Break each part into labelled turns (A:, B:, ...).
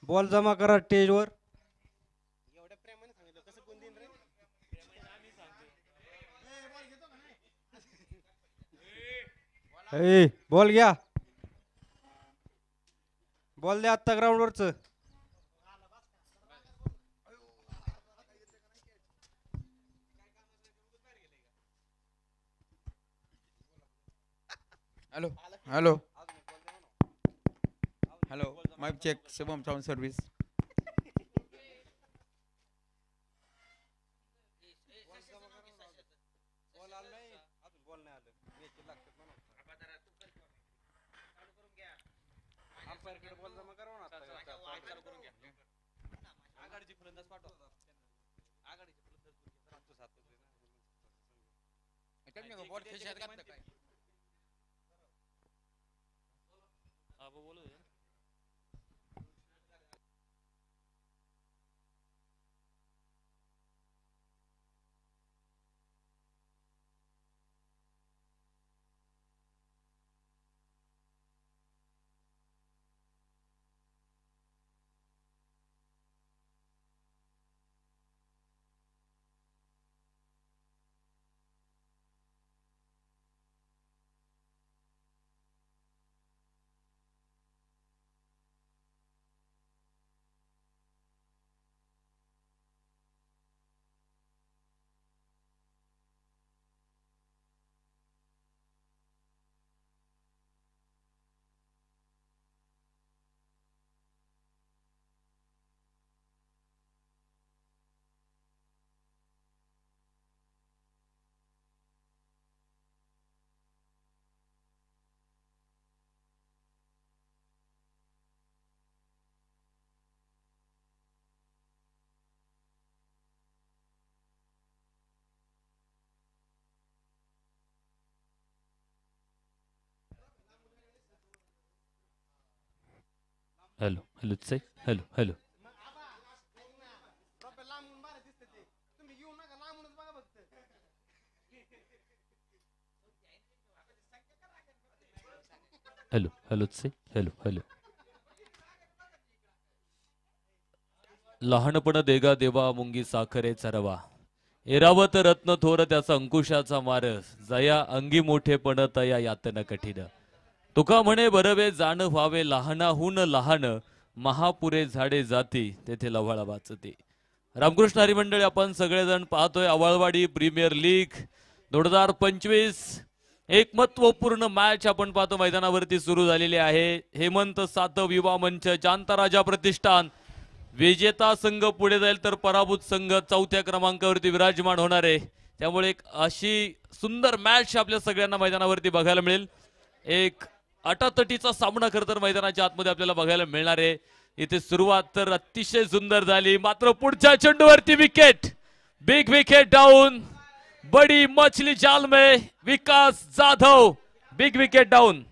A: Ball जमा करा स्टेजवर. बॉल घ्या. बॉल द्या आत्ता ग्राउंड वरच.
B: Hello hello hello mic check. Shubham sound service.
C: Hello hello say hello hello. Hello hello say hello hello. लहानपण देगा देवा मुंगी साखरे चरवा. एरावत रत्न थोर त्याचा अंकुशाचा मार. जया अंगी मोठेपण तया यातन कठीण. तुका म्हणे बरवे जाण व्हावे लहानाहून लहान. महापुरे झाडे जाती तेथे लव्हाळा वाचते. रामकृष्ण हरी मंडळी आपण सगळेजण पाहतोय आवाळवाडी प्रीमियर लीग 2025. एक महत्वपूर्ण मॅच आपण पाहतो मैदानावरती सुरू झालेली आहे. हेमंत सातव युवा मंच जांताराजा प्रतिष्ठान. विजेता संघ पुढे जाईल तर पराभूत संघ चौथ्या क्रमांकावरती विराजमान होणार आहे. त्यामुळे एक अशी सुंदर मॅच आपल्या सगळ्यांना मैदानावरती बघायला मिळेल. एक अटातटीचा सामना खरं तर मैदानाच्या आतमध्ये आपल्याला बघायला मिळणार आहे. इथे सुरुवात तर अतिशय सुंदर झाली मात्र पुढच्या चेंडूवरती विकेट. Big wicket down. बडी मछली जाल में Vikas Jadhav. Big wicket down.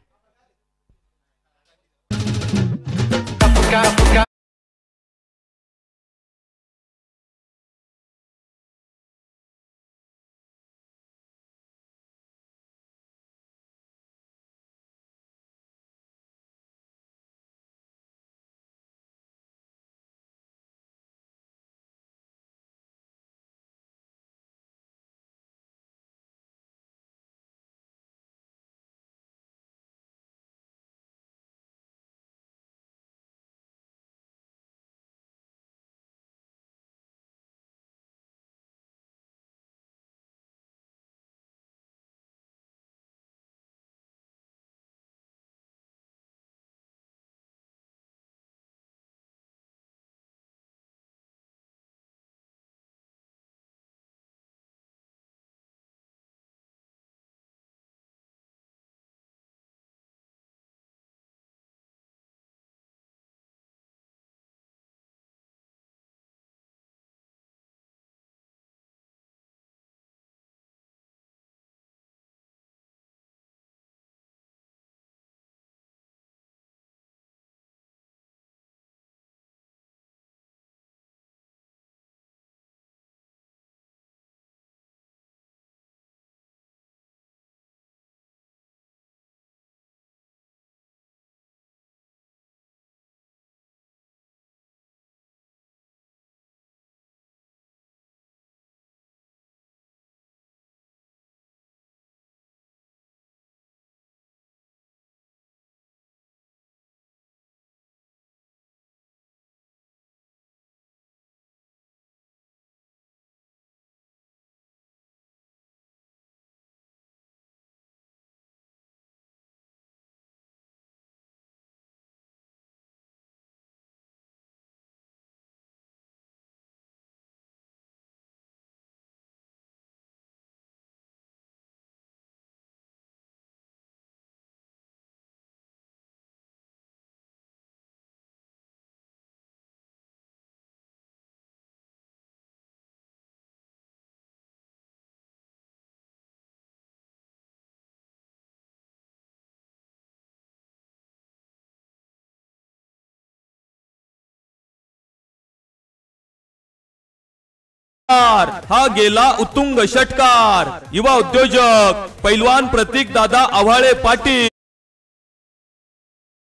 D: हा गेला उत्तुंग षटकार. युवा उद्योजक पैलवान प्रतीक दादा आव्हाळे पाटील.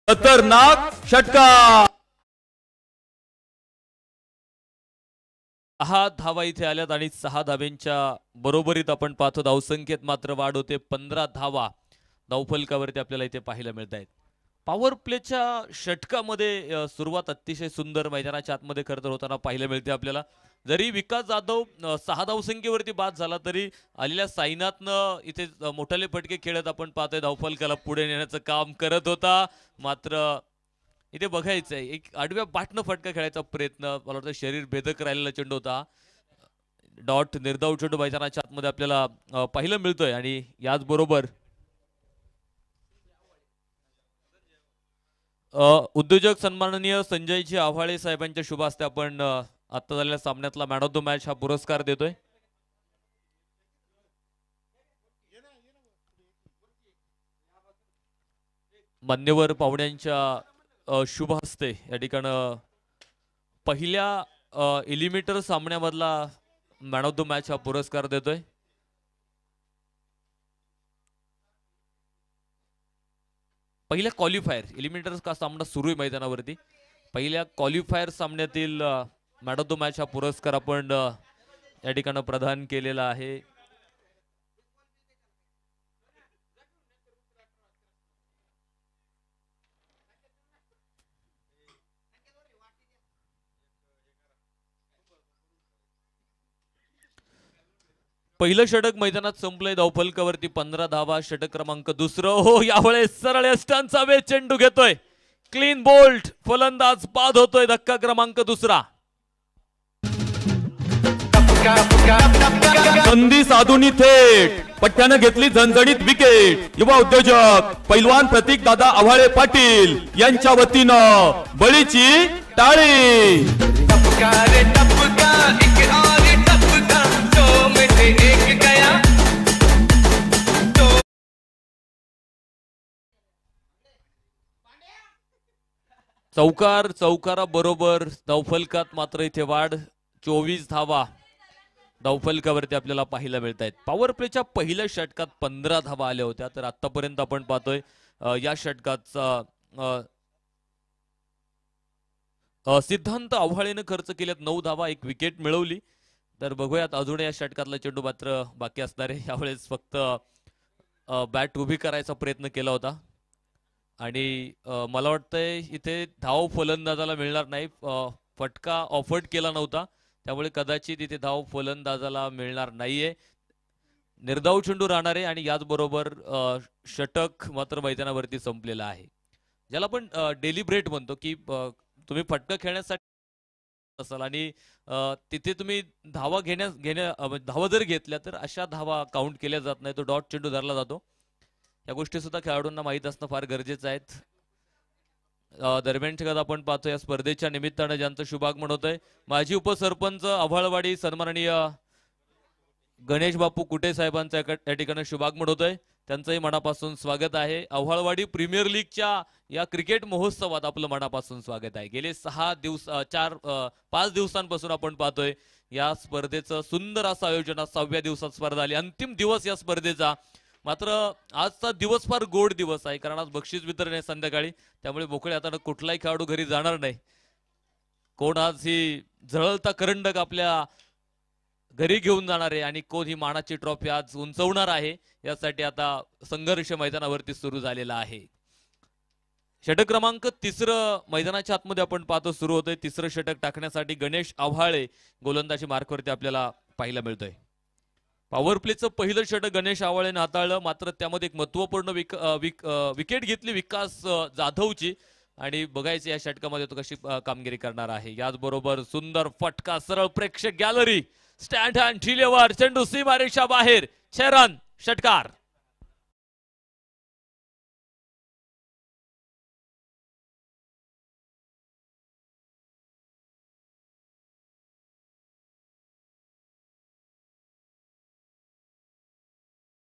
D: खतरनाक षटकार.
C: 6 धावा इथे आल्यात आणि 6 धाब्यांच्या बरोबरीत आपण पाहतो धावसंख्येत मात्र वाढ होते. 15 धावा धावफलकावरती आपल्याला इथे पाहायला मिळत आहेत. पॉवर प्लेच्या षटकामध्ये सुरुवात अतिशय सुंदर मैदानाच्या आतमध्ये खरं तर होताना पाहायला मिळते आपल्याला. जरी विकास जाधव 6 धावसंख्येवरती बाद झाला तरी आलेल्या साईनाथनं इथे मोठाले फटके खेळत आपण पाहतोय धावफलकाला पुढे नेण्याचं काम करत होता. मात्र इथे बघायचंय एक आडव्या बाटनं फटका खेळायचा प्रयत्न, मला वाटतं शरीर भेदक राहिलेला चेंडू होता. डॉट निर्धाव चेंडू मैदानाच्या आतमध्ये आपल्याला पाहायला मिळतोय. आणि याचबरोबर उद्योजक सन्माननीय संजयजी आव्हाळे साहेबांच्या शुभ हस्ते आपण आता झालेल्या सामन्यातला मॅन ऑफ द मॅच हा पुरस्कार देतोय. मान्यवर पाहुण्यांच्या शुभ हस्ते या ठिकाणी पहिल्या एलिमिनेटर सामन्यामधला मॅन ऑफ द मॅच हा पुरस्कार देतोय. पहिल्या क्वालिफायर एलिमिनेटर का सामना सुरू आहे मैदानावरती. पहिल्या क्वालिफायर सामन्यातील मॅन ऑफ द मॅच हा पुरस्कार आपण या ठिकाणी प्रदान केलेला आहे. पहिलं षटक मैदानात संपलंय. धावफलकावरती 15 धावा. षटक क्रमांक दुसरं. हो यावेळेस सरळ यष्टांचा वेध चेंडू घेतोय. Clean bolt. फलंदाज बाद होतोय. धक्का क्रमांक दुसरा.
D: संधी साधून थेट पट्ट्यानं घेतली झणझणीत विकेट. युवा उद्योजक पैलवान प्रतीक दादा आव्हाळे पाटील यांच्या वतीनं बळीची टाळी.
C: चौकारा बरोबर धावफलकात मात्र इथे वाढ. 24 धावा धावफलकावरती आपल्याला पाहायला मिळत आहेत. पॉवर प्लेच्या पहिल्या षटकात 15 धावा आल्या होत्या. तर आतापर्यंत आपण पाहतोय या षटकाचा सिद्धांत आव्हाळेनं खर्च केल्यात 9 धावा. 1 विकेट मिळवली. तर बघूयात अजून या षटकातला चेंडू मात्र बाकी असणार आहे. यावेळेस फक्त बॅट उभी करायचा प्रयत्न केला होता आणि मला वाटतंय इथे धाव फलंदाजाला मिळणार नाही. फटका ऑफर्ड केला नव्हता त्यामुळे कदाचित इथे धाव फलंदाजाला मिळणार नाहीये. निर्धाव चेंडू राहणार आहे आणि याचबरोबर षटक मात्र मैदानावरती संपलेला आहे. ज्याला आपण डेलिब्रेट म्हणतो की तुम्ही फटका खेळण्यासाठी असाल आणि तिथे तुम्ही धावा धावा जर घेतल्या तर अशा धावा काउंट केल्या जात नाही. तो डॉट चेंडू धरला जातो. या गोष्टी सुद्धा खेळाडूंना माहीत असणं फार गरजेचं आहे. दरम्यानच्या काळात आपण पाहतो या स्पर्धेच्या निमित्तानं ज्यांचं शुभागमन होतंय माजी उपसरपंच आव्हाळवाडी सन्माननीय गणेश बापू कुटे साहेबांचं या ठिकाणी शुभागमन होतंय. त्यांचंही मनापासून स्वागत आहे. आव्हाळवाडी प्रीमियर लीगच्या या क्रिकेट महोत्सवात आपलं मनापासून स्वागत आहे. गेले 5 दिवसांपासून आपण पाहतोय या स्पर्धेचं सुंदर असं आयोजन. 6व्या दिवसात स्पर्धा आली. अंतिम दिवस या स्पर्धेचा. मात्र आजचा दिवस फार गोड दिवस आहे कारण आज बक्षीस वितरण आहे संध्याकाळी. त्यामुळे मोकळे आता कुठलाही खेळाडू घरी जाणार नाही. कोण आज ही झळता करंडक आपल्या घरी घेऊन जाणार आहे आणि कोण ही मानाची ट्रॉफी आज उंचवणार आहे यासाठी आता संघर्ष मैदानावरती सुरू झालेला आहे. षटक क्रमांक 3 मैदानाच्या आतमध्ये आपण पाहतो सुरू होतोय. 3रं षटक टाकण्यासाठी गणेश आव्हाळे गोलंदाजी मार्कवरती आपल्याला पाहायला मिळतोय. पॉवर प्लेचं पहिलं षटक गणेश आव्हाळेने हाताळलं. मात्र त्यामध्ये एक महत्वपूर्ण विकेट घेतली विकास जाधवची आणि बघायचं या षटकामध्ये तो कशी कामगिरी करणार आहे. याचबरोबर सुंदर फटका सरळ प्रेक्षक गॅलरी स्टँड हँड ठिलेवर चेंडू सीमारेषा बाहेर. 6 रन षटकार.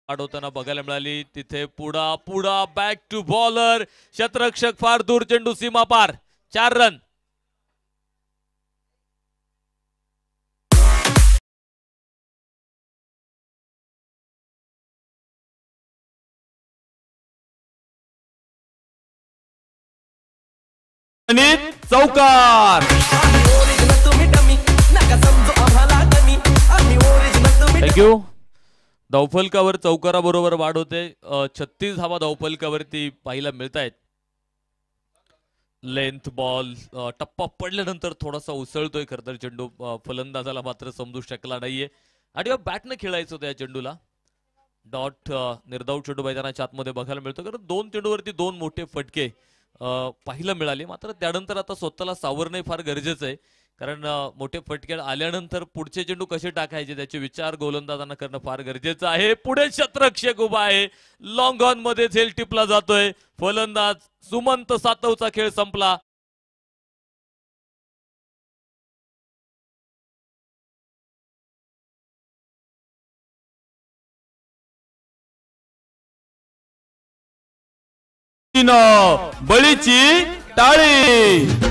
C: होताना बघायला मिळाली. तिथे पुढा बॅक टू बॉलर. शतरक्षक फार दूर. चेंडू सीमा पार. 4 रन.
D: चौकार.
C: थँक्यू. धावफलकावर चौकाराबरोबर वाढ होते. 36 धावा धावफलकावरती पाहायला मिळत आहेत. लेंथ बॉल टप्पा पडल्यानंतर थोडासा उसळतोय. खरं तर चेंडू फलंदाजाला मात्र समजू शकला नाहीये आणि बॅटनं खेळायचं होतं या चेंडूला. डॉट निर्धाव चेंडू मैदानाच्या आतमध्ये बघायला मिळतो. कारण 2 चेंडूवरती 2 मोठे फटके पाहायला मिळाले. मात्र त्यानंतर आता स्वतःला सावरणं फार गरजेचं आहे. कारण मोठे फटके आल्यानंतर पुढचे चेंडू कसे टाकायचे त्याचे विचार गोलंदाजांना करणं फार गरजेचं आहे. पुढे शतरक्षक उभा आहे. लॉंग ऑन मध्ये झेल टिपला जातोय. फलंदाज सुमंत सातवचा खेळ संपला.
D: बळीची टाळी.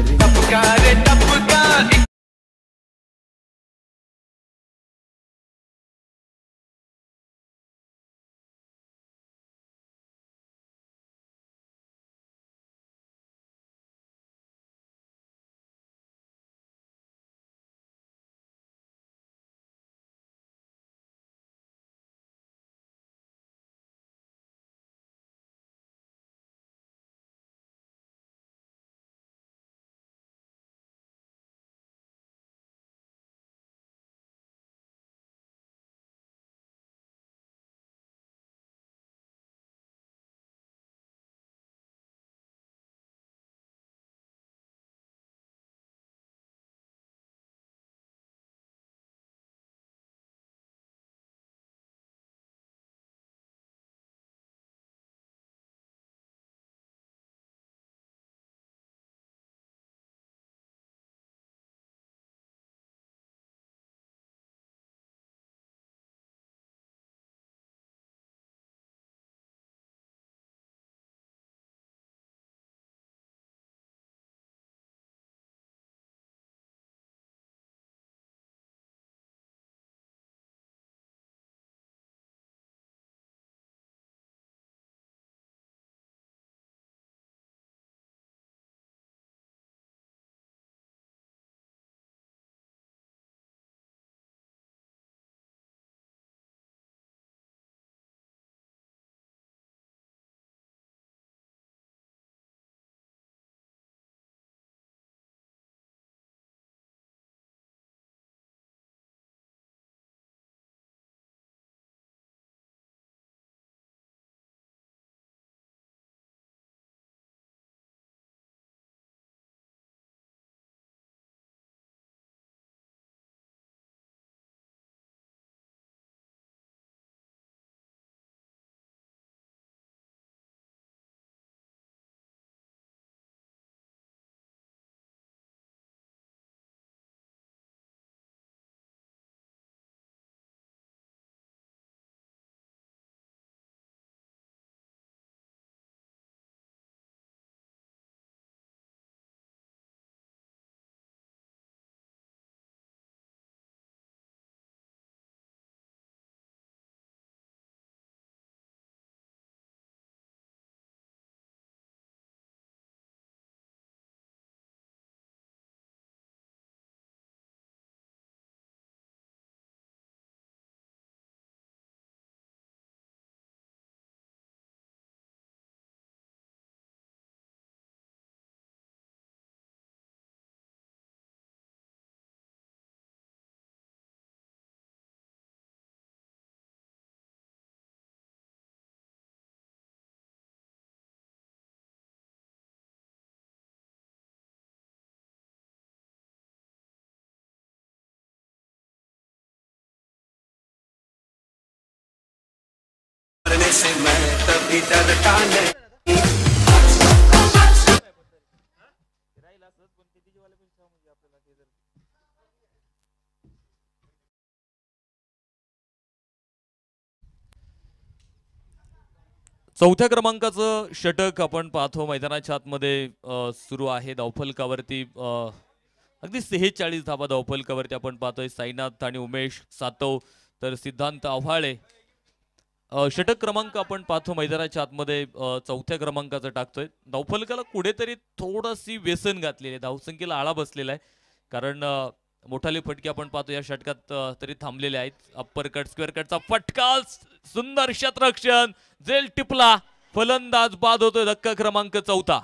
E: से मैं तभी डरता नहीं।
C: चौथ्या क्रमांकाचं षटक आपण पाहतो मैदानाच्या आतमध्ये सुरू आहे धावफलकावरती अगदी 46 धावा धावफलकावरती आपण पाहतोय साईनाथ आणि उमेश सातव तर सिद्धांत आव्हाळे षटक क्रमांक आपण पाहतो मैदानाच्या आतमध्ये चौथ्या क्रमांकाचं टाकतोय. धावफलकाला कुठेतरी थोडीशी व्यसन घातलेली आहे, धावसंख्येला आळा बसलेला आहे. कारण मोठाले फटके आपण पाहतो या षटकात तरी थांबलेले आहेत. अप्पर कट स्क्वेअर कटचा फटका, सुंदर क्षेत्ररक्षण, जेल टिपला, फलंदाज बाद होतोय. धक्का क्रमांक चौथा.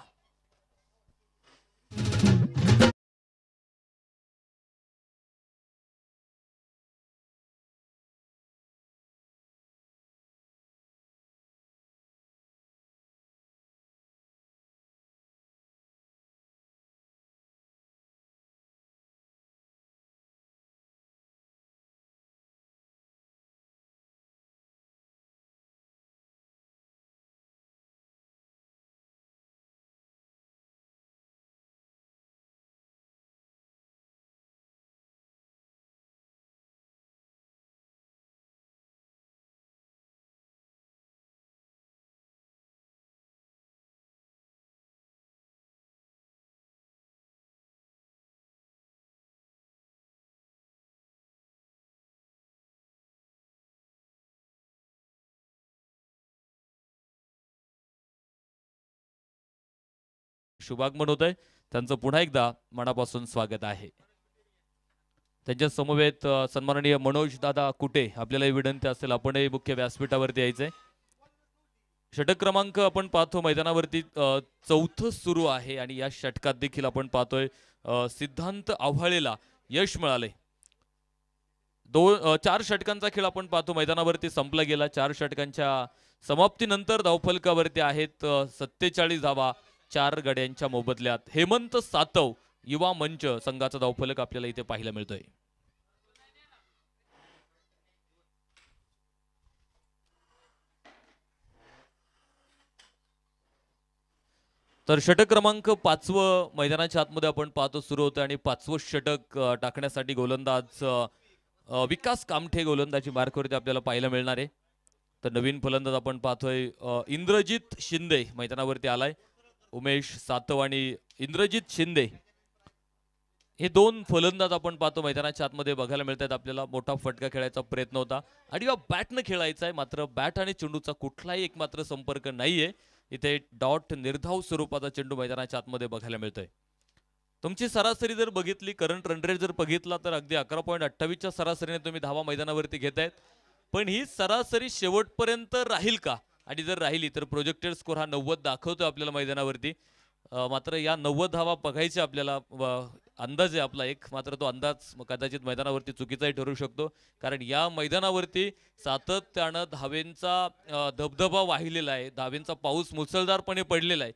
C: शुभागमन होत आहे, त्यांचं पुन्हा एकदा मनापासून स्वागत आहे. त्यांच्या समवेत सन्माननीय मनोज दादा कुटे आपल्याला विनंती असेल आपणही मुख्य व्यासपीठावरती यायचंय. षटक क्रमांक आपण पाहतो मैदानावरती चौथं सुरू आहे आणि या षटकात देखील आपण पाहतोय सिद्धांत आव्हाळेला यश मिळाले. 4 षटकांचा खेळ आपण पाहतो मैदानावरती संपला गेला. 4 षटकांच्या समाप्तीनंतर धावफलकावरती आहेत 47 धावा 4 गड्यांच्या मोबदल्यात. हेमंत सातव युवा मंच संघाचा धावफलक आपल्याला इथे पाहायला मिळतोय. तर षटक क्रमांक 5वं मैदानाच्या आतमध्ये आपण पाहतो सुरू होतं आणि 5वं षटक टाकण्यासाठी गोलंदाज विकास कामठे गोलंदाजी मार्कवरती आपल्याला पाहायला मिळणार आहे. तर नवीन फलंदाज आपण पाहतोय इंद्रजित शिंदे मैदानावरती आलाय. उमेश सातव आणि इंद्रजित शिंदे हे 2 फलंदाज आपण पाहतो मैदानाच्या आतमध्ये बघायला मिळतात. आपल्याला मोठा फटका खेळायचा प्रयत्न होता आणि बॅटनं खेळायचा आहे, मात्र बॅट आणि चेंडूचा कुठलाही एकमात्र संपर्क नाहीये. इथे डॉट निर्धाव स्वरूपाचा चेंडू मैदानाच्या आतमध्ये बघायला मिळतोय. तुमची सरासरी जर बघितली, करंट रन रेट जर बघितला तर अगदी 11.28च्या सरासरीने तुम्ही धावा मैदानावरती घेतायत. पण ही सरासरी शेवटपर्यंत राहील का? आणि जर राहिली तर प्रोजेक्टेड स्कोर हा 90 दाखवतोय आपल्याला मैदानावरती. मात्र या 90 धावा बघायचे आपल्याला अंदाज आहे आपला एक, मात्र तो अंदाज कदाचित मैदानावरती चुकीचाही ठरू शकतो. कारण या मैदानावरती सातत्यानं धावेंचा धबधबा वाहिलेला आहे, धावेंचा पाऊस मुसळधारपणे पडलेला आहे.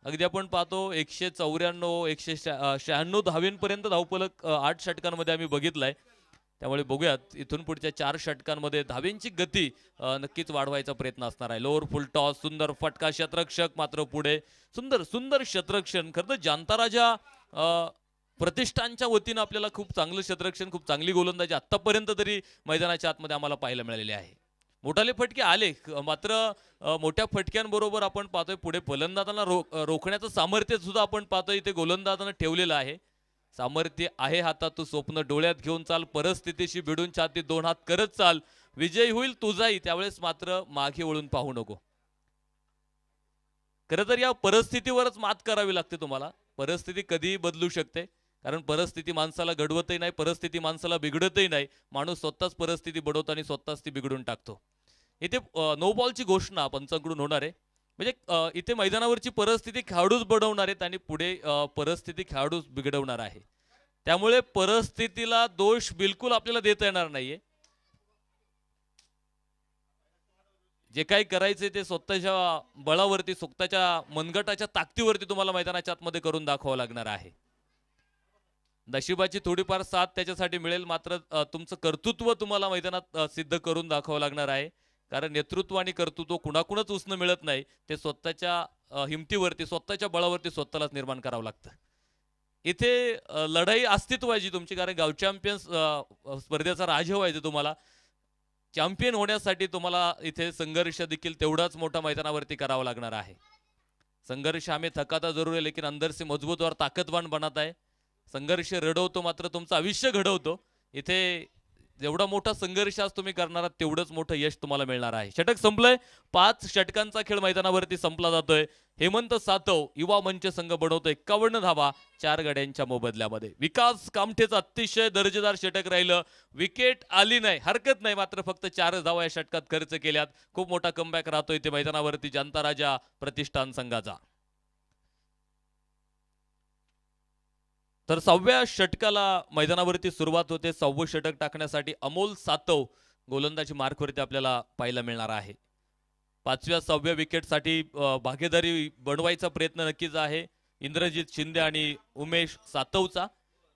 C: अगदी आपण पाहतो 194 196 धावेंपर्यंत धावफलक 8 षटकांमध्ये आम्ही बघितलाय. त्यामुळे बघूयात इथून पुढच्या 4 षटकांमध्ये धावेंची गती नक्कीच वाढवायचा प्रयत्न असणार आहे. लोअर फुल टॉस, सुंदर फटका, क्षेत्ररक्षक मात्र पुढे, सुंदर सुंदर क्षेत्ररक्षण. खरं तर जांता राजा प्रतिष्ठानच्या वतीनं आपल्याला खूप चांगलं क्षेत्ररक्षण, खूप चांगली गोलंदाजी आतापर्यंत तरी मैदानाच्या आतमध्ये आम्हाला पाहायला मिळालेले आहे. मोठाले फटके आले, मात्र मोठ्या फटक्यांबरोबर आपण पाहतोय पुढे फलंदाजांना रोखण्याचं सामर्थ्य सुद्धा आपण पाहतोय इथे गोलंदाजांना ठेवलेलं आहे. सामर्थ्य आहे हातात, तू स्वप्न डोळ्यात घेऊन चाल, परिस्थितीशी भिडून छाती 2 हात करत चाल, विजय होईल तुझाही, त्यावेळेस मात्र मागे वळून पाहू नको. खरं तर या परिस्थितीवरच मात करावी लागते तुम्हाला. परिस्थिती कधीही बदलू शकते, कारण परिस्थिती माणसाला घडवतही नाही, परिस्थिती माणसाला बिघडतही नाही. माणूस स्वतःच परिस्थिती बडवतो आणि स्वतःच ती बिघडून टाकतो. इथे नो बॉलची घोषणा पंचांकडून होणार आहे. म्हणजे इथे मैदानावरची परिस्थिती खेळाडूच बडवणार आहेत आणि पुढे परिस्थिती खेळाडूच बिघडवणार आहे. त्यामुळे परिस्थितीला दोष बिलकुल आपल्याला देता येणार नाहीये. जे काही करायचे ते स्वतःच्या बळावरती, स्वतःच्या मनगटाच्या ताकदीवरती तुम्हाला मैदानाच्या आतमध्ये करून दाखवावं लागणार आहे. नशिबाची थोडीफार साथ त्याच्यासाठी मिळेल, मात्र तुमचं कर्तृत्व तुम्हाला मैदानात सिद्ध करून दाखवावं लागणार आहे. कारण नेतृत्व आणि कर्तृत्व कुणाकुणच उसणं मिळत नाही, ते स्वतःच्या हिमतीवरती, स्वतःच्या बळावरती स्वतःलाच निर्माण करावं लागतं. इथे लढाई अस्तित्वाची तुमची, कारण गाव चॅम्पियन स्पर्धेचा राजा व्हायचं तुम्हाला. चॅम्पियन होण्यासाठी तुम्हाला इथे संघर्ष देखील तेवढाच मोठा मैदानावरती करावा लागणार आहे. संघर्ष हमें थकाता जरूर है, लेकिन अंदर से मजबूत और ताकतवान बनता है. संघर्ष रडवतो, मात्र तुमचं आयुष्य घडवतो. इथे जेवढा मोठा संघर्ष आज तुम्ही करणार आहात तेवढंच मोठं यश तुम्हाला मिळणार आहे. षटक संपलंय. 5 षटकांचा खेळ मैदानावरती संपला जातोय. हेमंत सातव युवा मंच संघ बनवतोय 51 धावा 4 गड्यांच्या मोबदल्यामध्ये. विकास कामठेचं अतिशय दर्जेदार षटक राहिलं. विकेट आली नाही, हरकत नाही, मात्र फक्त 4 धावा या षटकात खर्च केल्यात. खूप मोठा कमबॅक राहतोय ते मैदानावरती जनता राजा प्रतिष्ठान संघाचा. तर 6व्या षटकाला मैदानावरती सुरुवात होते. 6वं षटक टाकण्यासाठी अमोल सातव गोलंदाजी मार्कवरती आपल्याला पाहायला मिळणार आहे. 5व्या 6व्या विकेटसाठी भागीदारी बनवायचा प्रयत्न नक्कीच आहे इंद्रजित शिंदे आणि उमेश सातवचा.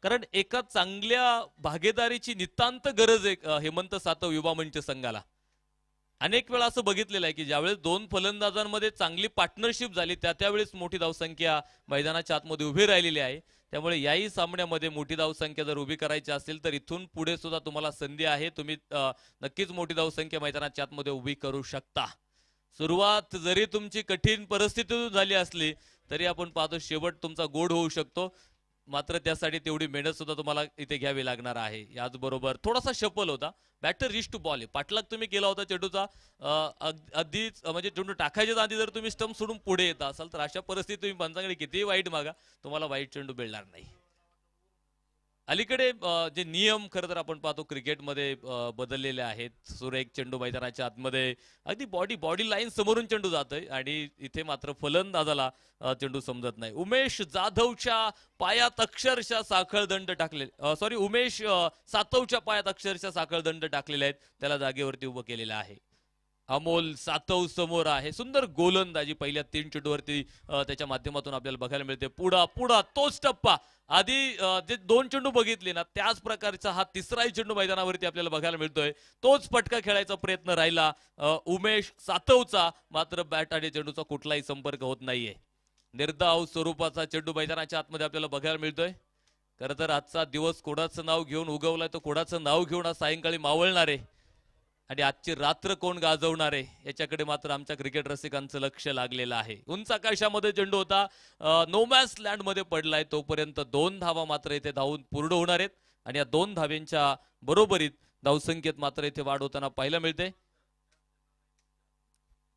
C: कारण एका चांगल्या भागीदारीची नितांत गरज आहे हेमंत सातव युवा मंच संघाला. अनेक वेळा असं बघितलेलं आहे की ज्यावेळेस 2 फलंदाजांमध्ये चांगली पार्टनरशिप झाली त्यावेळेस मोठी धावसंख्या मैदानाच्या आतमध्ये उभी राहिलेली आहे. त्यामुळे याही सामन्यामध्ये मोठी धावसंख्या जर उभी करायची असेल तर इथून पुढे सुद्धा तुम्हाला संधी आहे. तुम्ही नक्कीच मोठी धावसंख्या मैदानाच्या आतमध्ये उभी करू शकता. सुरुवात जरी तुमची कठीण परिस्थितीतून झाली असली तरी आपण पाहतो शेवट तुमचा गोड होऊ शकतो. मात्र त्यासाठी तेवढी मेहनत सुद्धा तुम्हाला इथे घ्यावी लागणार आहे. याचबरोबर थोडासा शफल होता. बॅटर रिच टू बॉल आहे. पाठलाग तुम्ही केला होता चेंडूचा आधीच, म्हणजे चेंडू टाकायच्या आधी जर तुम्ही स्टंप सोडून पुढे येता असाल तर अशा परिस्थितीत तुम्ही पंचांकडे कितीही वाईट मागा, तुम्हाला वाईट चेंडू मिळणार नाही. अलीकडे जे नियम खरं तर आपण पाहतो क्रिकेटमध्ये बदललेले आहेत. सुरेख चेंडू मैदानाच्या आतमध्ये अगदी बॉडी लाईन समोरून चेंडू जातोय आणि इथे मात्र फलंदाजाला चेंडू समजत नाही. उमेश जाधवच्या पायात अक्षरशः साखळदंड टाकले, उमेश सातवच्या पायात अक्षरशः साखळदंड टाकलेले आहेत. त्याला जागेवरती उभं केलेलं आहे. अमोल सातव समोर आहे. सुंदर गोलंदाजी पहिल्या 3 चेंडूवरती त्याच्या माध्यमातून आपल्याला बघायला मिळते. पुढा तोच टप्पा आधी जे 2 चेंडू बघितले ना त्याच प्रकारचा हा तिसराही चेंडू मैदानावरती आपल्याला बघायला मिळतोय. तोच फटका खेळायचा प्रयत्न राहिला उमेश सातवचा, मात्र बॅट आणि चेंडूचा कुठलाही संपर्क होत नाहीये. निर्धाव स्वरूपाचा चेंडू मैदानाच्या आतमध्ये आपल्याला बघायला मिळतोय. खरं तर आजचा दिवस कोणाचं नाव घेऊन उगवलाय तो कोणाचं नाव घेऊन आज सायंकाळी मावळणार आहे आणि आजची रात्र कोण गाजवणार आहे याच्याकडे मात्र आमच्या क्रिकेट रसिकांचं लक्ष लागलेलं आहे. उंच आकाशामध्ये चेंडू होता, नोमॅन्स लँड मध्ये पडलाय. तोपर्यंत 2 धावा मात्र इथे धावून पूर्ण होणार आहेत आणि या 2 धाव्यांच्या बरोबरीत धावसंख्येत मात्र इथे वाढ होताना पाहायला मिळते.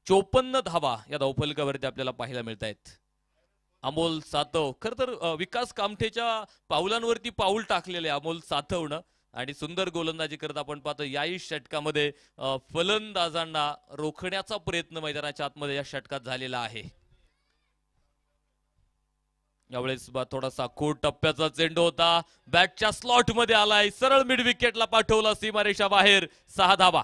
C: 54 धावा या धावफलकावरती आपल्याला पाहायला मिळत आहेत. अमोल सातव खर तर विकास कामठेच्या पावलांवरती पाऊल टाकलेले अमोल सातवनं आणि सुंदर गोलंदाजी करत आपण पाहतो. याही षटकामध्ये फलंदाजांना रोखण्याचा प्रयत्न मैदानाच्या आतमध्ये या षटकात झालेला आहे. यावेळेस थोडासा खोट टप्प्याचा चेंडू होता, बॅटच्या स्लॉट मध्ये आलाय, सरळ मिड विकेटला पाठवला सीमारेषा बाहेर. 6 धावा.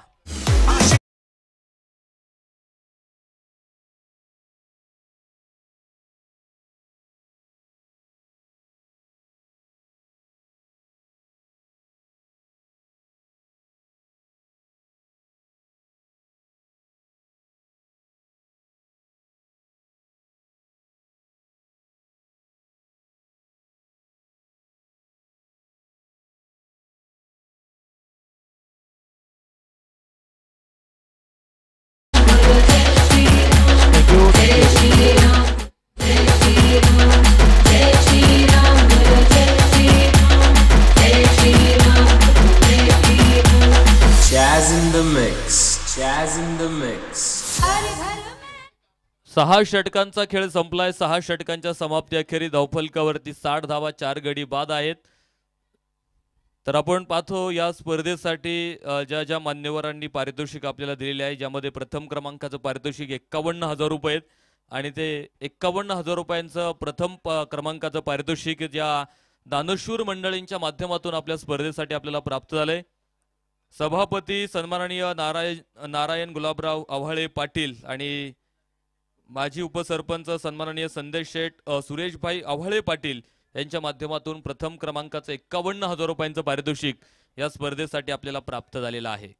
E: Jazz in the mix.
C: 6 षटकांचा खेळ संपलाय. 6 षटकांच्या समाप्ती अखेरी धावफलकावरती 60 धावा 4 गडी बाद आहेत. तर आपण पाहतो या स्पर्धेसाठी ज्या मान्यवरांनी पारितोषिक आपल्याला दिलेले आहे, ज्यामध्ये प्रथम क्रमांकाचं पारितोषिक 51,000 रुपये आहेत आणि ते 51,000 रुपयांचं प्रथम क्रमांकाचं पारितोषिक ज्या दानशूर मंडळींच्या माध्यमातून आपल्या स्पर्धेसाठी आपल्याला प्राप्त झालंय. सभापती सन्माननीय नारायण गुलाबराव आव्हाळे पाटील आणि माजी उपसरपंच सन्माननीय संदेश शेठ सुरेशभाई आव्हाळे पाटील यांच्या माध्यमातून प्रथम क्रमांकाचं 51,000 रुपयांचं पारितोषिक या स्पर्धेसाठी आपल्याला प्राप्त झालेलं आहे.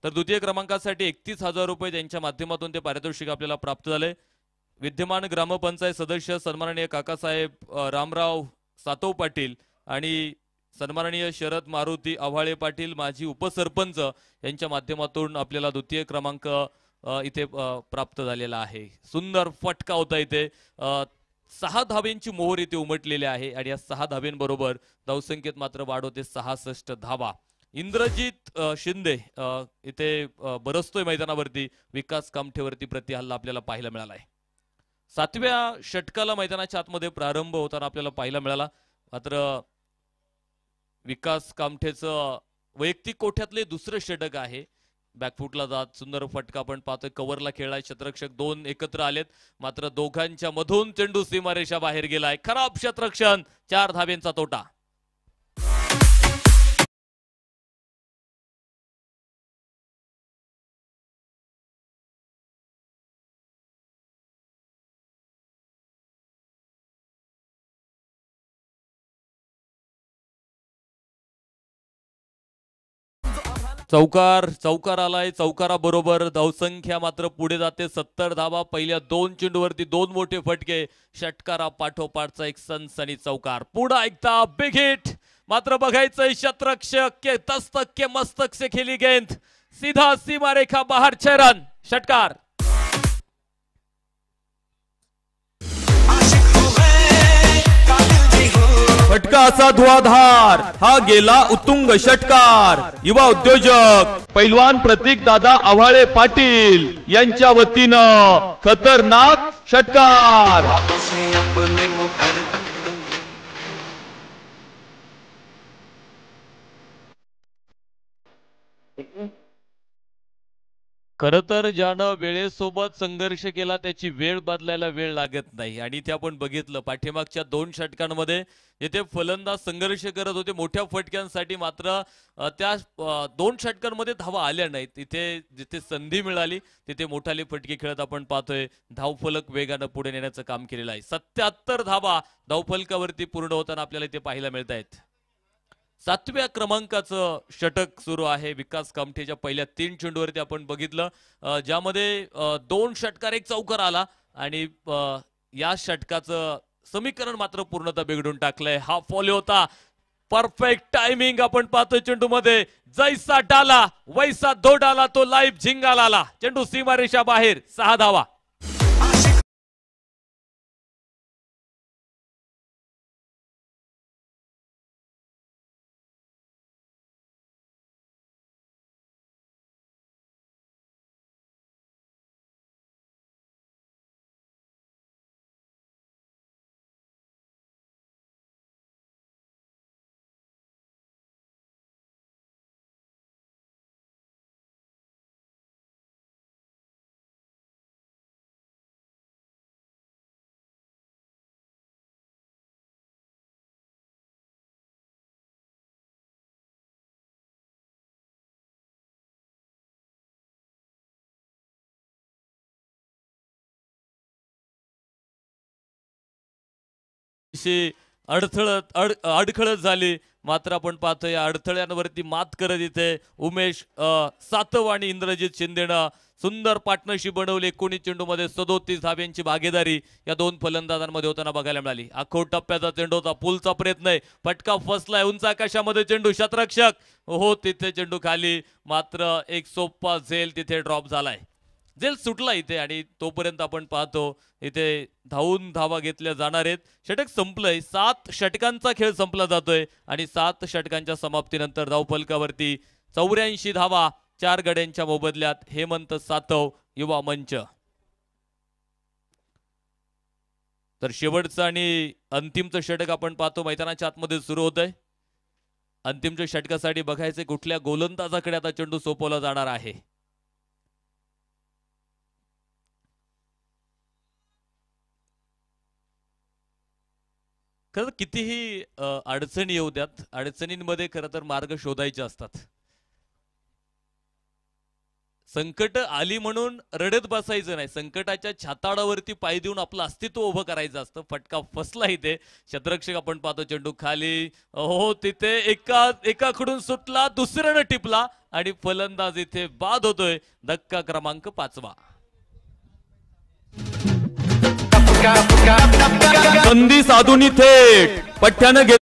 C: तर द्वितीय क्रमांकासाठी 31,000 रुपये त्यांच्या माध्यमातून ते पारितोषिक आपल्याला प्राप्त झाले. विद्यमान ग्रामपंचायत सदस्य सन्माननीय काकासाहेब रामराव सातव पाटील आणि सन्माननीय शरद मारुती आव्हाळे पाटील माजी उपसरपंच यांच्या माध्यमातून आपल्याला द्वितीय क्रमांक इथे प्राप्त झालेला आहे. सुंदर फटका होता इथे. 6 धाब्यांची मोहर इथे उमटलेली आहे आणि या 6 धाब्यांबरोबर धावसंख्येत मात्र वाढ होते 66 धावा. इंद्रजित शिंदे इथे बरसतोय मैदानावरती. विकास कामठेवरती प्रतिहल्ला आपल्याला पाहायला मिळाला आहे. 7व्या षटकाला मैदानाच्या आतमध्ये प्रारंभ होताना आपल्याला पाहायला मिळाला. मात्र विकास कामठेचं वैयक्तिक कोठ्यातले दुसरं षटक आहे. बॅकफुटला जात सुंदर फटका आपण पाहतोय. कव्हरला खेळलाय क्षेत्ररक्षक, दोन एकत्र आलेत. मात्र दोघांच्या मधून चेंडू सीमारेषा बाहेर गेलाय. खराब क्षेत्ररक्षण, 4 धाब्यांचा तोटा. चौकार आलाय. चौकाराबरोबर धावसंख्या मात्र पुढे जाते. 70 धावा. पहिल्या 2 चेंडूवरती 2 मोठे फटके. षटकारा पाठोपाठचा एक सनसनी चौकार. पुन्हा एकदा बिग हिट. मात्र बघायचंय क्षेत्ररक्षक के दस्तक के मस्तक से खेली गेंद, सीधा सीमा रेखा बाहर, 6 रन. षटकार.
D: फटका असा धुआधार, हा गेला उत्तुंग षटकार. युवा उद्योजक पैलवान प्रतीक दादा आव्हाळे पाटील यांच्या वतीनं खतरनाक षटकार.
E: उसने अपने मुखर
C: खर तर ज्यानं वेळेसोबत संघर्ष केला त्याची वेळ बदलायला वेळ लागत नाही. आणि इथे आपण बघितलं पाठीमागच्या 2 षटकांमध्ये जिथे फलंदाज संघर्ष करत होते मोठ्या फटक्यांसाठी, मात्र त्या 2 षटकांमध्ये धावा आल्या नाहीत. तिथे जिथे संधी मिळाली तिथे मोठाले फटके खेळत आपण पाहतोय. धावफलक वेगानं पुढे नेण्याचं काम केलेलं आहे. 77 धावा धावफलकावरती पूर्ण होताना आपल्याला इथे पाहायला मिळत आहेत. 7व्या क्रमांकाचं षटक सुरू आहे. विकास कामठेच्या पहिल्या 3 चेंडूवरती आपण बघितलं ज्यामध्ये 2 षटकार 1 चौकार आला. आणि या षटकाचं समीकरण मात्र पूर्णतः बिघडून टाकलंय. हा फॉलो होता. परफेक्ट टायमिंग आपण पाहतोय चेंडूमध्ये. जैसा डाला वैसा दो डाला, तो लाईव्ह झिंगाला आला. चेंडू सीमारेषा बाहेर, 6 धावा. अडखळत झाली. मात्र आपण पाहतोय या अडथळ्यांवरती मात करत इथे उमेश सातव आणि इंद्रजित शिंदेनं सुंदर पार्टनरशिप बनवली. 19 चेंडूमध्ये 37 धाब्यांची भागीदारी या 2 फलंदाजांमध्ये होताना बघायला मिळाली. आखो टप्प्याचा चेंडू होता. पुलचा प्रयत्न आहे. फटका फसलाय. उंच आकाशामध्ये चेंडू. क्षेत्ररक्षक हो तिथे चेंडू खाली. मात्र एक सोपा झेल तिथे ड्रॉप झालाय. झेल सुटला इथे. आणि तोपर्यंत आपण पाहतो इथे धावून धावा घेतल्या जाणार आहेत. षटक संपलंय. 7 षटकांचा खेळ संपला जातोय. आणि 7 षटकांच्या समाप्तीनंतर धावफलकावरती 84 धावा 4 गड्यांच्या मोबदल्यात हेमंत सातव युवा मंच. तर शेवटचं आणि अंतिमचं षटक आपण पाहतो मैदानाच्या आतमध्ये सुरू होत आहे. अंतिमच्या षटकासाठी बघायचे कुठल्या गोलंदाजाकडे आता चेंडू सोपवला जाणार आहे. खरं कितीही अडचणी येऊ द्यात, अडचणींमध्ये खरं तर मार्ग शोधायचे असतात. संकट आली म्हणून रडत बसायचं नाही. संकटाच्या छाताडावरती पाय देऊन आपलं अस्तित्व उभं करायचं असतं. फटका फसला इथे. क्षेत्ररक्षक आपण पाहतो चेंडू खाली. हो तिथे एकाकडून सुटला, दुसऱ्यानं टिपला आणि फलंदाज इथे बाद होतोय. धक्का क्रमांक 5वा.
D: संधी साधून थेट पठ्ठ्यानं घेत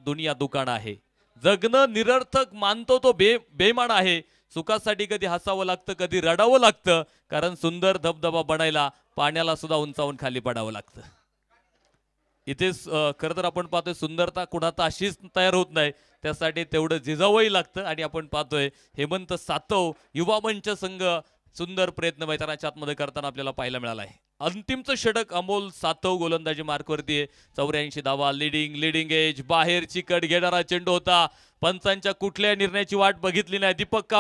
C: दुनिया दुकान आहे. जगणं निरर्थक मानतो तो बेमान आहे. सुखासाठी कधी हसावं लागतं, कधी रडावं लागतं, कारण सुंदर धबधबा बनायला पाण्याला सुद्धा उंचावून खाली पडावं लागतं. इथेच खरं तर आपण पाहतोय सुंदरता कुणाता अशीच तयार होत नाही, त्यासाठी तेवढं जिजावंही लागतं. आणि आपण पाहतोय हेमंत सातव युवा मंच संघ सुंदर प्रयत्न मैदानाच्या आतमध्ये करताना आपल्याला पाहायला मिळाला आहे. अंतिमचं षटक अमोल सातव गोलंदाजी मार्कवरती आहे. 84 धावा, लिडिंग एज, बाहेरची कट घेणारा चेंडू होता. पंचांच्या कुठल्या निर्णयाची वाट बघितली नाही. दीपक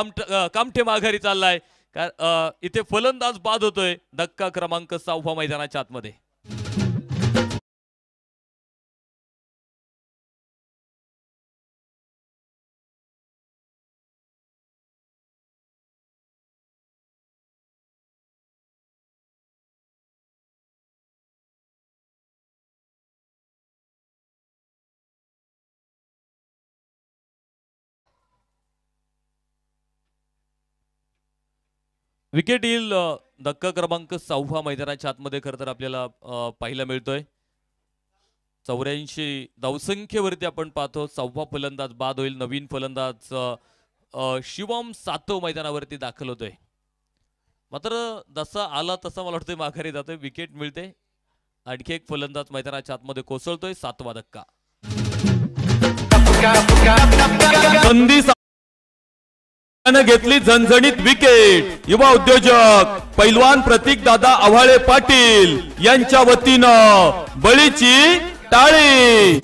C: कामठे माघारी चाललाय. इथे फलंदाज बाद होतोय. धक्का क्रमांक 6 मैदानाच्या आतमध्ये. विकेट येईल धक्का क्रमांक 6 मैदानाच्या आतमध्ये खरं तर आपल्याला पाहायला मिळतोय. 84 धावसंख्येवरती आपण पाहतो 6 फलंदाज बाद होईल. नवीन फलंदाज शिवम सातव मैदानावरती दाखल होतोय. मात्र जसा आला तसा मला वाटतंय माघारी जातोय. विकेट मिळते. आणखी एक फलंदाज मैदानाच्या आतमध्ये कोसळतोय. 7वा धक्का.
D: संधी घेतली झणझणीत विकेट. युवा उद्योजक पैलवान प्रतीक दादा आव्हाळे पाटील यांच्या वतीनं बळीची टाळी.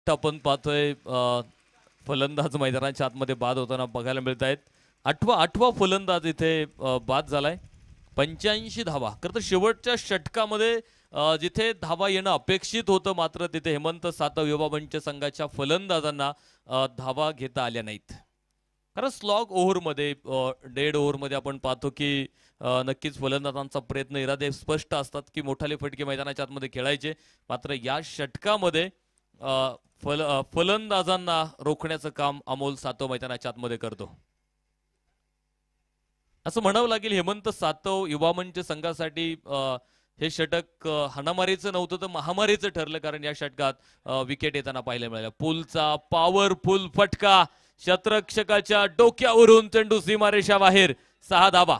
C: आपण पाहतोय फलंदाज मैदानाच्या आतमध्ये बाद होताना बघायला मिळत आहेत. आठवा फलंदाज इथे बाद झालाय. 85 धावा. खरं तर शेवटच्या षटकामध्ये जिथे धावा येणं अपेक्षित होतं, मात्र तिथे हेमंत सातव युवा मंच संघाच्या फलंदाजांना धावा घेता आल्या नाहीत. कारण स्लॉग ओव्हरमध्ये डेड ओव्हरमध्ये आपण पाहतो की नक्कीच फलंदाजांचा प्रयत्न इरादे स्पष्ट असतात की मोठाले फटके मैदानाच्या आतमध्ये खेळायचे. मात्र या षटकामध्ये फलंदाजांना रोखण्याचं काम अमोल सातव मैदानाच्या आतमध्ये करतो. असं म्हणावं लागेल हेमंत सातव युवा मंच संघासाठी हे षटक हाणामारीचं नव्हतं तर महामारीचं ठरलं, कारण या षटकात विकेट येताना पाहायला मिळाल्या. पुलचा पॉवरफुल फटका, शतरक्षकाच्या डोक्यावरून चेंडू सीमारेषा बाहेर. 6 धावा.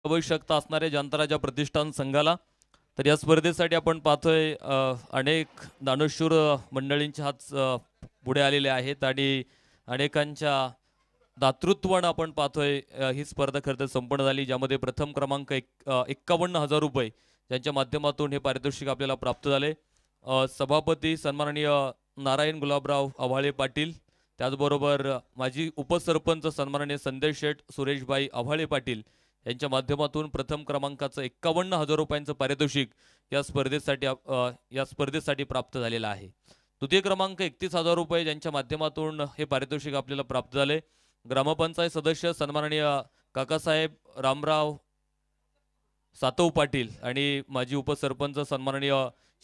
C: आवश्यकता असणाऱ्या जनताराजा प्रतिष्ठान संघाला. तर या स्पर्धेसाठी आपण पाहतोय अनेक दानशूर मंडळींचे हात पुढे आलेले आहेत आणि अनेकांच्या दातृत्वानं आपण पाहतोय ही स्पर्धा खरं तर संपन्न झाली, ज्यामध्ये प्रथम क्रमांक 51,000 रुपये ज्यांच्या माध्यमातून हे पारितोषिक आपल्याला प्राप्त झाले. सभापती सन्माननीय नारायण गुलाबराव आव्हाळे पाटील, त्याचबरोबर माजी उपसरपंच सन्माननीय संदेश शेठ सुरेशबाई आव्हाळे पाटील यांच्या माध्यमातून प्रथम क्रमांकाचं 51,000 रुपयांचं पारितोषिक या स्पर्धेसाठी प्राप्त झालेलं आहे. तृतीय क्रमांक 31,000 रुपये ज्यांच्या माध्यमातून हे पारितोषिक आपल्याला प्राप्त झाले. ग्रामपंचायत सदस्य सन्माननीय काकासाहेब रामराव सातव पाटील आणि माजी उपसरपंच सन्माननीय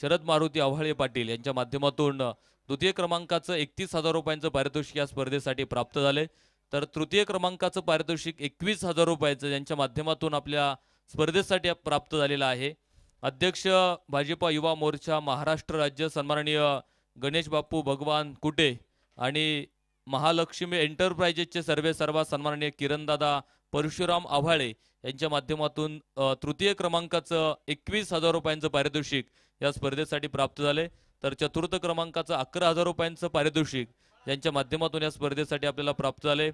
C: शरद मारुती आव्हाळे पाटील यांच्या माध्यमातून द्वितीय क्रमांकाचं 31,000 रुपयांचं पारितोषिक या स्पर्धेसाठी प्राप्त झाले. तर तृतीय क्रमांकाचं पारितोषिक 21,000 रुपयाचं यांच्या माध्यमातून आपल्या स्पर्धेसाठी प्राप्त झालेलं आहे. अध्यक्ष भाजपा युवा मोर्चा महाराष्ट्र राज्य सन्माननीय गणेश बापू भगवान कुटे आणि महालक्ष्मी एंटरप्राइजेसचे सर्वा सन्माननीय किरणदादा परशुराम आव्हाळे यांच्या माध्यमातून तृतीय क्रमांकाचं 21,000 रुपयांचं पारितोषिक या स्पर्धेसाठी प्राप्त झाले. तर चतुर्थ क्रमांकाचं 11,000 रुपयांचं पारितोषिक यांच्या माध्यमातून या स्पर्धेसाठी आपल्याला प्राप्त झाले.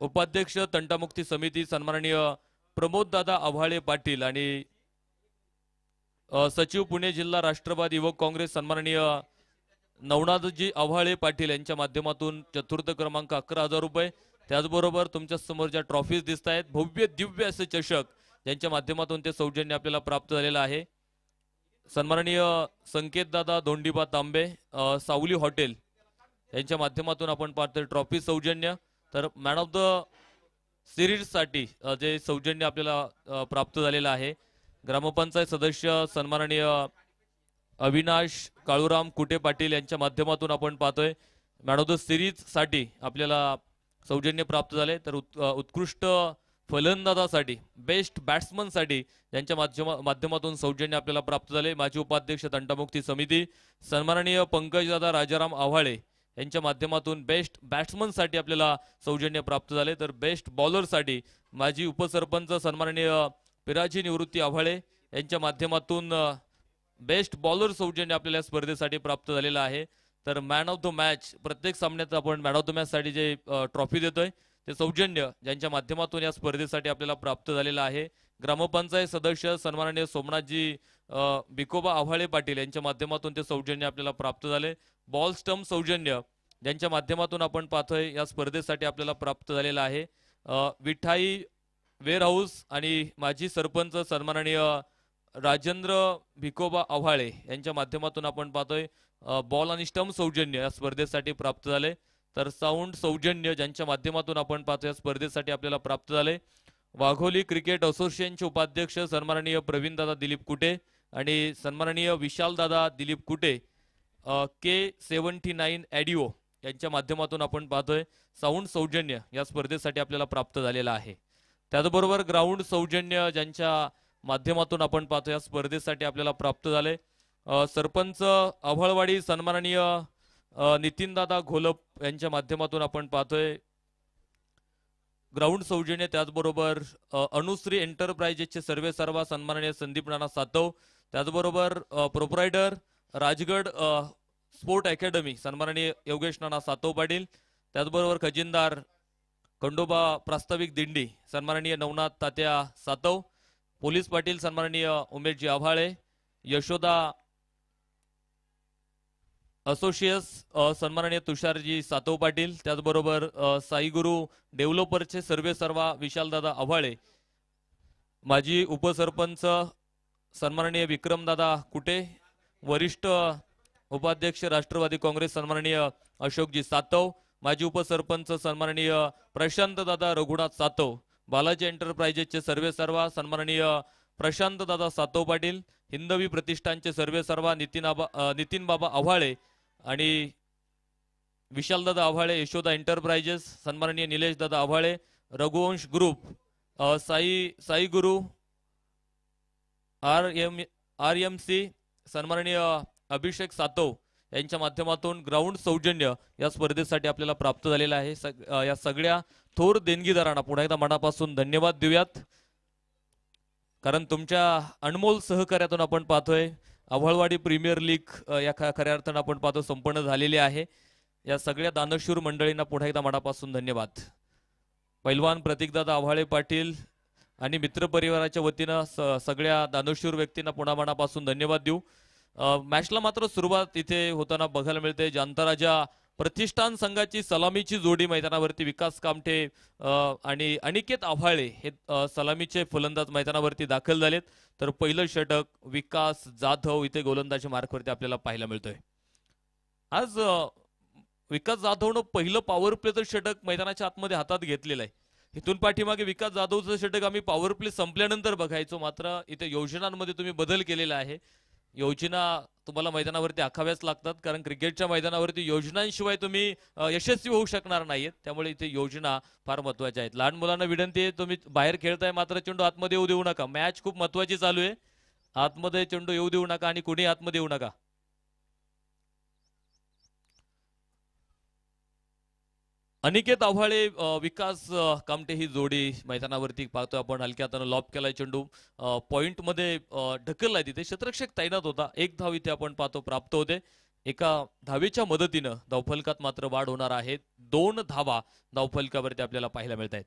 C: उपाध्यक्ष तंटामुक्ती समिती सन्माननीय प्रमोददादा आव्हाळे पाटील आणि सचिव पुणे जिल्हा राष्ट्रवादी युवक काँग्रेस सन्माननीय नवनाथजी आव्हाळे पाटील यांच्या माध्यमातून चतुर्थ क्रमांक 11,000 रुपये. त्याचबरोबर तुमच्या समोर ज्या ट्रॉफीज दिसत आहेत भव्य दिव्य असे चषक ज्यांच्या माध्यमातून ते सौजन्य आपल्याला प्राप्त झालेलं आहे. सन्माननीय संकेतदादा धोंडीबा तांबे सावली हॉटेल यांच्या माध्यमातून आपण पाहतोय ट्रॉफी सौजन्य. तर मॅन ऑफ द सिरीज साठी जे सौजन्य आपल्याला प्राप्त झालेलं आहे ग्रामपंचायत सदस्य सन्माननीय अविनाश काळूराम कुटे पाटील यांच्या माध्यमातून आपण पाहतोय मॅन ऑफ द सिरीज साठी आपल्याला सौजन्य प्राप्त झाले. तर उत्कृष्ट फलंदाजासाठी बेस्ट बॅट्समन साठी यांच्या माध्यमातून सौजन्य आपल्याला प्राप्त झाले. माजी उपाध्यक्ष तंटामुक्ती समिती सन्माननीय पंकजदादा राजाराम आव्हाळे यांच्या माध्यमातून बेस्ट बॅट्समन साठी आपल्याला सौजन्य प्राप्त झाले. तर बेस्ट बॉलर साठी माजी उपसरपंच सन्माननीय पिराजी निवृत्ती आव्हाळे यांच्या माध्यमातून बेस्ट बॉलर सौजन्य आपल्याला स्पर्धेसाठी प्राप्त झालेलं आहे. तर मॅन ऑफ द मॅच प्रत्येक सामन्यात आपण मॅन ऑफ द मॅच साठी जे ट्रॉफी देतोय ते सौजन्य ज्यांच्या माध्यमातून या स्पर्धेसाठी आपल्याला प्राप्त झालेलं आहे. ग्रामपंचायत सदस्य सन्माननीय सोमनाथजी बिकोबा आव्हाळे पाटील यांच्या माध्यमातून ते सौजन्य आपल्याला प्राप्त झाले. बॉल स्टंप सौजन्य ज्यांच्या माध्यमातून आपण पाहतोय या स्पर्धेसाठी आपल्याला प्राप्त झालेलं आहे. विठाई वेअर हाऊस आणि माजी सरपंच सन्माननीय राजेंद्र भिकोबा आव्हाळे यांच्या माध्यमातून आपण पाहतोय बॉल आणि स्टंप सौजन्य या स्पर्धेसाठी प्राप्त झाले. तर साऊंड सौजन्य ज्यांच्या माध्यमातून आपण पाहतोय या स्पर्धेसाठी आपल्याला प्राप्त झाले. वाघोली क्रिकेट असोसिएशनचे उपाध्यक्ष सन्माननीय प्रवीणदादा दिलीप कुटे आणि सन्माननीय विशालदादा दिलीप कुटे K79 ॲडिओ यांच्या माध्यमातून आपण पाहतोय साऊंड सौजन्य या स्पर्धेसाठी आपल्याला प्राप्त झालेला आहे. त्याचबरोबर ग्राउंड सौजन्य ज्यांच्या माध्यमातून आपण पाहतोय या स्पर्धेसाठी आपल्याला प्राप्त झाले. सरपंच आव्हाळवाडी सन्माननीय नितीनदादा घोलप यांच्या माध्यमातून आपण पाहतोय ग्राउंड सौजन्य. त्याचबरोबर अनुश्री एंटरप्राइजेसचे सर्वा सन्माननीय संदीप नाना सातव. त्याचबरोबर प्रोप्रायटर राजगड स्पोर्ट अकॅडमी सन्माननीय योगेश नाना सातव पाटील. त्याचबरोबर खजिनदार खंडोबा प्रास्ताविक दिंडी सन्माननीय नवनाथ तात्या सातव. पोलीस पाटील सन्माननीय उमेशजी आव्हाळे. यशोदा असोसिएट्स सन्माननीय तुषारजी सातव पाटील. त्याचबरोबर साई गुरु डेव्हलपरचे सर्वा विशालदादा आव्हाळे. माजी उपसरपंच सन्माननीय विक्रमदादा कुटे. वरिष्ठ उपाध्यक्ष राष्ट्रवादी काँग्रेस सन्माननीय अशोकजी सातव. माजी उपसरपंच सन्माननीय प्रशांतदादा रघुनाथ सातव. बालाजी एंटरप्राइजेसचे सर्वा सन्माननीय प्रशांतदादा सातव पाटील. हिंदवी प्रतिष्ठानचे सर्वा नितीन बाबा आव्हाळे आणि विशालदादा आव्हाळे. यशोदा एंटरप्राइजेस सन्माननीय निलेश दादा आव्हाळे. रघुवंश ग्रुप साई गुरु RMC सन्माननीय अभिषेक सातव यांच्या माध्यमातून ग्राउंड सौजन्य या स्पर्धेसाठी आपल्याला प्राप्त झालेला आहे. या सगळ्या थोर देणगीदारांना पुन्हा एकदा मनापासून धन्यवाद देऊयात, कारण तुमच्या अनमोल सहकार्यातून आपण पाहतोय आव्हाळवाडी प्रीमियर लीग या खऱ्या अर्थानं आपण पाहतो संपन्न झालेली आहे. या सगळ्या दानशूर मंडळींना पुन्हा एकदा मनापासून धन्यवाद. पैलवान प्रतीकदादा आव्हाळे पाटील आणि मित्र परिवाराच्या वतीनं सगळ्या दानशूर व्यक्तींना पुन्हा मनापासून धन्यवाद देऊ. मॅचला मात्र सुरुवात इथे होताना बघायला मिळते. जांताराजा प्रतिष्ठान संघाची सलामीची जोडी मैदानावरती विकास कामठे आणि अनिकेत आव्हाळे हे सलामीचे फलंदाज मैदानावरती दाखल झालेत. तर पहिलं षटक विकास जाधव इथे गोलंदाजी मार्कवरती आपल्याला पाहायला मिळतोय. आज विकास जाधवनं पहिलं पॉवर प्लेचं षटक मैदानाच्या आतमध्ये हातात घेतलेलं आहे. इथून पाठीमागे विकास जाधवचं षटक आम्ही पॉवर प्ले संपल्यानंतर बघायचो, मात्र इथे योजनांमध्ये तुम्ही बदल केलेला आहे. योजना तुम्हाला मैदानावरती आखाव्याच लागतात, कारण क्रिकेटच्या मैदानावरती योजनांशिवाय तुम्ही यशस्वी होऊ शकणार नाहीत. त्यामुळे इथे योजना फार महत्वाच्या आहेत. लहान मुलांना विनंती आहे, तुम्ही बाहेर खेळताय मात्र चेंडू आतमध्ये येऊ देऊ नका. मॅच खूप महत्वाची चालू आहे. आतमध्ये चेंडू येऊ देऊ नका आणि कुणी आतमध्ये येऊ नका. अनिकेत आव्हाळे विकास कामटे ही जोडी मैदानावरती पाहतोय आपण. हलक्या हातानं लॉब केलाय चेंडू, पॉइंट मध्ये ढकललाय. तिथे क्षेत्ररक्षक तैनात होता. एक धाव इथे आपण पाहतो प्राप्त होते. एका धावेच्या मदतीनं धावफलकात मात्र वाढ होणार आहे. 2 धावा धावफलकावरती आपल्याला पाहायला मिळत आहेत.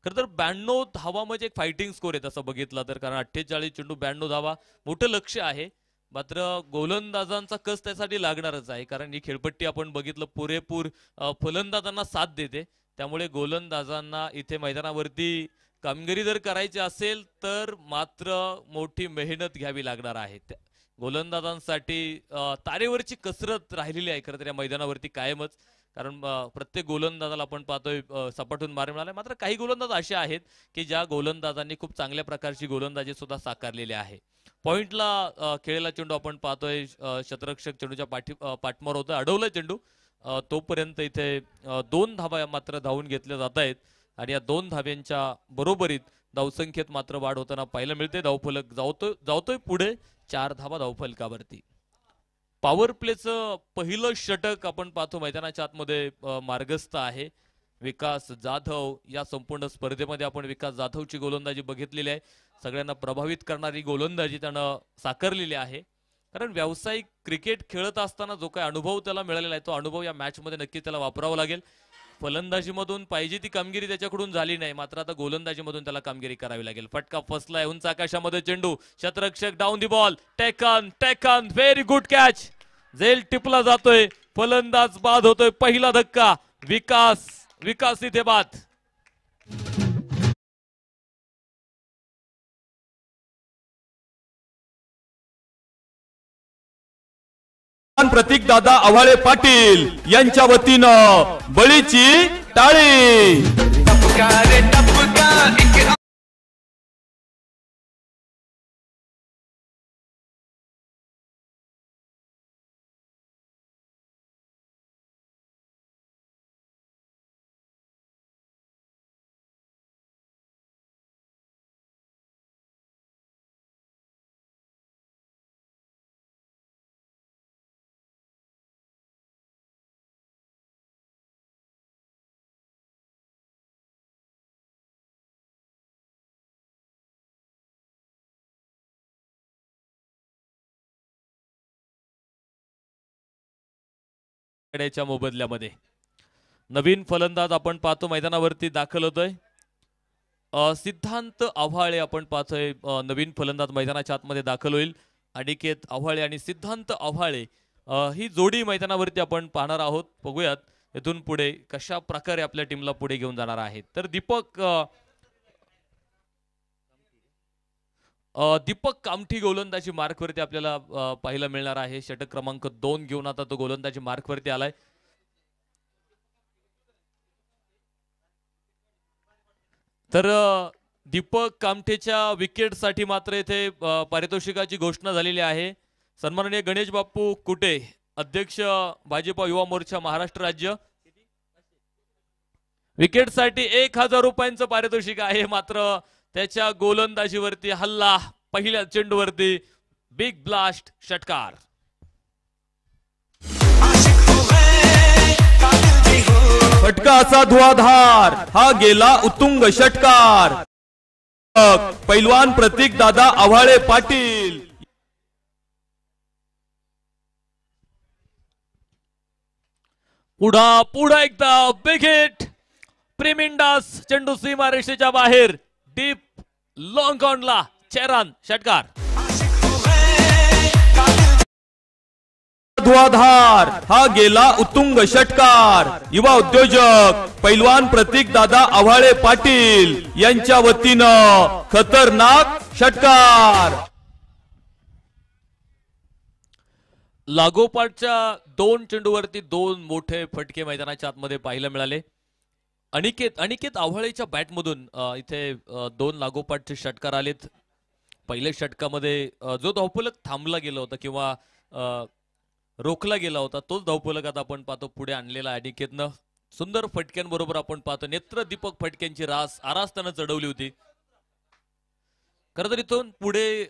C: खरं तर 92 धावा म्हणजे एक फायटिंग स्कोर आहे तसं बघितलं तर, कारण 48 चेंडू 92 धावा मोठं लक्ष आहे. मात्र गोलंदाजांचा कस त्यासाठी लागणारच आहे, कारण ही खेळपट्टी आपण बघितलं पुरेपूर फलंदाजांना साथ देते. त्यामुळे गोलंदाजांना इथे मैदानावरती कामगिरी जर करायची असेल तर मात्र मोठी मेहनत घ्यावी लागणार आहे. गोलंदाजांसाठी तारेवरची कसरत राहिलेली आहे खरं तर या मैदानावरती कायमच, कारण प्रत्येक गोलंदाजाला आपण पाहतोय सपाटून मार मिळाला. मात्र काही गोलंदाज असे आहेत की ज्या गोलंदाजांनी खूप चांगल्या प्रकारची गोलंदाजी सुद्धा साकारलेली आहे. पॉइंटला खेळलेला चेंडू आपण पाहतोय, क्षेत्ररक्षक चेंडूच्या पाठमार होतं, अडवलं चेंडू. तोपर्यंत इथे 2 धावा मात्र धावून घेतल्या जात आहेत आणि या 2 धाव्यांच्या बरोबरीत धावसंख्येत मात्र वाढ होताना पाहायला मिळते. धावफलक जातोय पुढे 4 धावा धावफलकावरती. पॉवर प्लेचं पहिलं षटक आपण पाहतो मैदानाच्या आतमध्ये मार्गस्थ आहे. विकास जाधव, या संपूर्ण स्पर्धेमध्ये आपण विकास जाधवची गोलंदाजी बघितलेली आहे. सगळ्यांना प्रभावित करणारी गोलंदाजी त्यानं साकारलेली आहे. कारण व्यावसायिक क्रिकेट खेळत असताना जो काही अनुभव त्याला मिळालेला आहे तो अनुभव या मॅच मध्ये नक्की त्याला वापरावा लागेल. फलंदाजीमधून पाहिजे ती कामगिरी त्याच्याकडून झाली नाही, मात्र आता गोलंदाजीमधून त्याला कामगिरी करावी लागेल. फटका फसलाय, उंच आकाशामध्ये चेंडू, क्षेत्ररक्षक down the ball, taken very good catch. झेल टिपला जातोय, फलंदाज बाद होतोय. पहिला धक्का विकास इथे बाद.
D: प्रतीक दादा आव्हाळे पाटील यांच्या वतीनं बळीची टाळी.
C: च्या मोबदल्यामध्ये नवीन फलंदाज आपण पाहतो मैदानावरती दाखल होतोय. सिद्धांत आव्हाळे आपण पाहतोय नवीन फलंदाज मैदानाच्या आतमध्ये दाखल होईल. अनिकेत आव्हाळे आणि सिद्धांत आव्हाळे ही जोडी मैदानावरती आपण पाहणार आहोत. बघूयात इथून पुढे कशा प्रकारे आपल्या टीमला पुढे घेऊन जाणार आहेत. तर दीपक कामठी गोलंदाजी मार्कवरती आपल्याला पाहायला मिळणार आहे. षटक क्रमांक 2 घेऊन आता तो गोलंदाजी मार्कवरती आलाय. तर दीपक कामठेच्या विकेटसाठी मात्र इथे पारितोषिकाची घोषणा झालेली आहे. सन्माननीय गणेश बाप्पू कुटे, अध्यक्ष भाजपा युवा मोर्चा महाराष्ट्र राज्य, विकेटसाठी 1000 रुपयांचं पारितोषिक आहे. मात्र त्याच्या गोलंदाजीवरती हल्ला, पहिल्या चेंडूवरती बिग ब्लास्ट षटकार.
D: फटका असा धुआधार, हा गेला उत्तुंग षटकार. पैलवान प्रतीक दादा आव्हाळे पाटील.
C: पुढा एकदा बिग हिट. प्रेमिंडास चेंडू सीमारेषेच्या बाहेर, डीप लॉंग ऑनला चेरान षटकार.
D: धुआधार, हा गेला उत्तुंग षटकार. युवा उद्योजक पैलवान प्रतीक दादा आव्हाळे पाटील यांच्या वतीनं खतरनाक षटकार.
C: लागोपाठच्या 2 चेंडूवरती 2 मोठे फटके मैदानाच्या आतमध्ये पाहायला मिळाले. अनिकेत आव्हाळेच्या बॅटमधून इथे 2 लागोपाठचे षटकार आलेत. पहिल्या षटकामध्ये जो धावफलक थांबला गेला होता किंवा रोखला गेला होता तोच धावफलक आता आपण पाहतो पुढे आणलेला आहे. अनिकेतनं सुंदर फटक्यांबरोबर आपण पाहतो नेत्र दीपक फटक्यांची आरास त्यानं चढवली होती. खरं तर इथून पुढे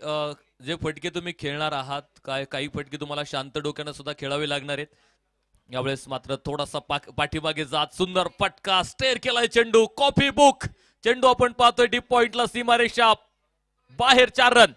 C: जे फटके तुम्ही खेळणार आहात काही फटके तुम्हाला शांत डोक्यानं सुद्धा खेळावे लागणार आहेत. यावेळेस मात्र थोडासा पाठीमागे जात सुंदर फटका स्टेअर केलाय चेंडू कॉफी बुक चेंडू आपण पाहतोय डीप पॉइंटला सीमारेषा बाहेर 4 रन.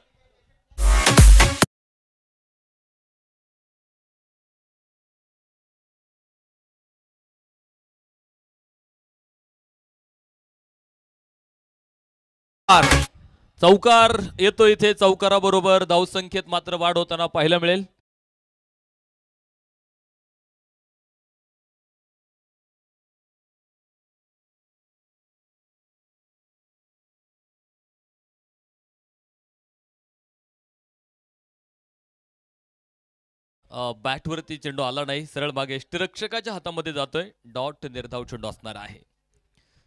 C: चौकार येतो इथे चौकाराबरोबर धावसंख्येत मात्र वाढ होताना पाहायला मिळेल. बॅटवरती चेंडू आला नाही सरळ मागे यष्टिरक्षकाच्या हातामध्ये जातोय. डॉट निर्धाव चेंडू असणार आहे.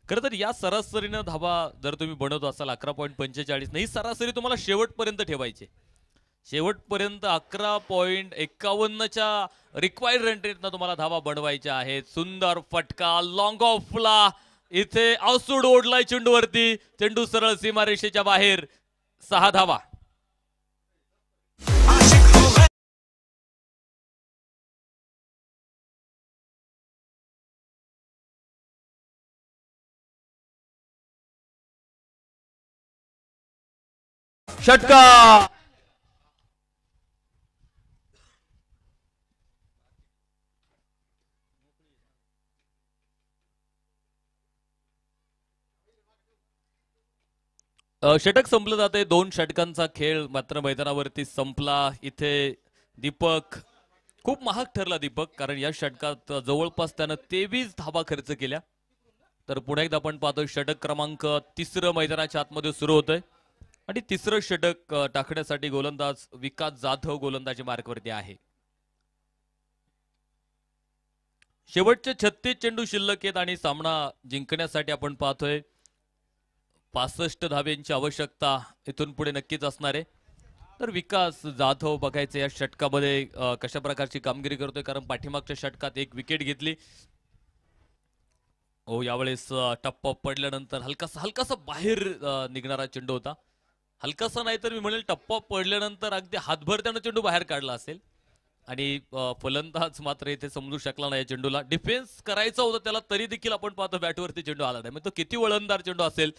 C: खरं तर या सरासरीनं धावा जर तुम्ही बनवत असाल 11.45 नाही सरासरी तुम्हाला शेवटपर्यंत ठेवायचे. शेवटपर्यंत 11.51च्या रिक्वायर्ड रन रेटनं तुम्हाला धावा बनवायच्या आहेत. सुंदर फटका लॉंग ऑफला इथे आउटसूड ओढलाय चेंडूवरती चेंडू सरळ सीमारेषेच्या बाहेर 6 धावा.
D: षटकार
C: षटक संपलं जाते. 2 षटकांचा खेळ मात्र मैदानावरती संपला. इथे दीपक खूप महाग ठरला दीपक कारण या षटकात जवळपास त्यानं 23 धावा खर्च केल्या. तर पुन्हा एकदा आपण पाहतोय षटक क्रमांक 3 मैदानाच्या आतमध्ये सुरू होतोय आणि 3रं षटक टाकण्यासाठी गोलंदाज विकास जाधव गोलंदाजी मार्कवरती आहे. शेवटचे 36 चेंडू शिल्लक आहेत आणि सामना जिंकण्यासाठी आपण पाहतोय 65 धाब्यांची आवश्यकता इथून पुढे नक्कीच असणार आहे. तर विकास जाधव बघायचं या षटकामध्ये कशा प्रकारची कामगिरी करतोय कारण पाठीमागच्या षटकात 1 विकेट घेतली. यावेळेस टप्पा पडल्यानंतर हलकासा बाहेर निघणारा चेंडू होता. हलकासा नाही तर मी म्हणेल टप्पा पडल्यानंतर अगदी हातभर त्यानं चेंडू बाहेर काढला असेल आणि फलंदाज मात्र इथे समजू शकला नाही चेंडूला. डिफेन्स करायचा होता त्याला तरी देखील आपण पाहतो बॅटवरती चेंडू आला नाही. तो किती वळणदार चेंडू असेल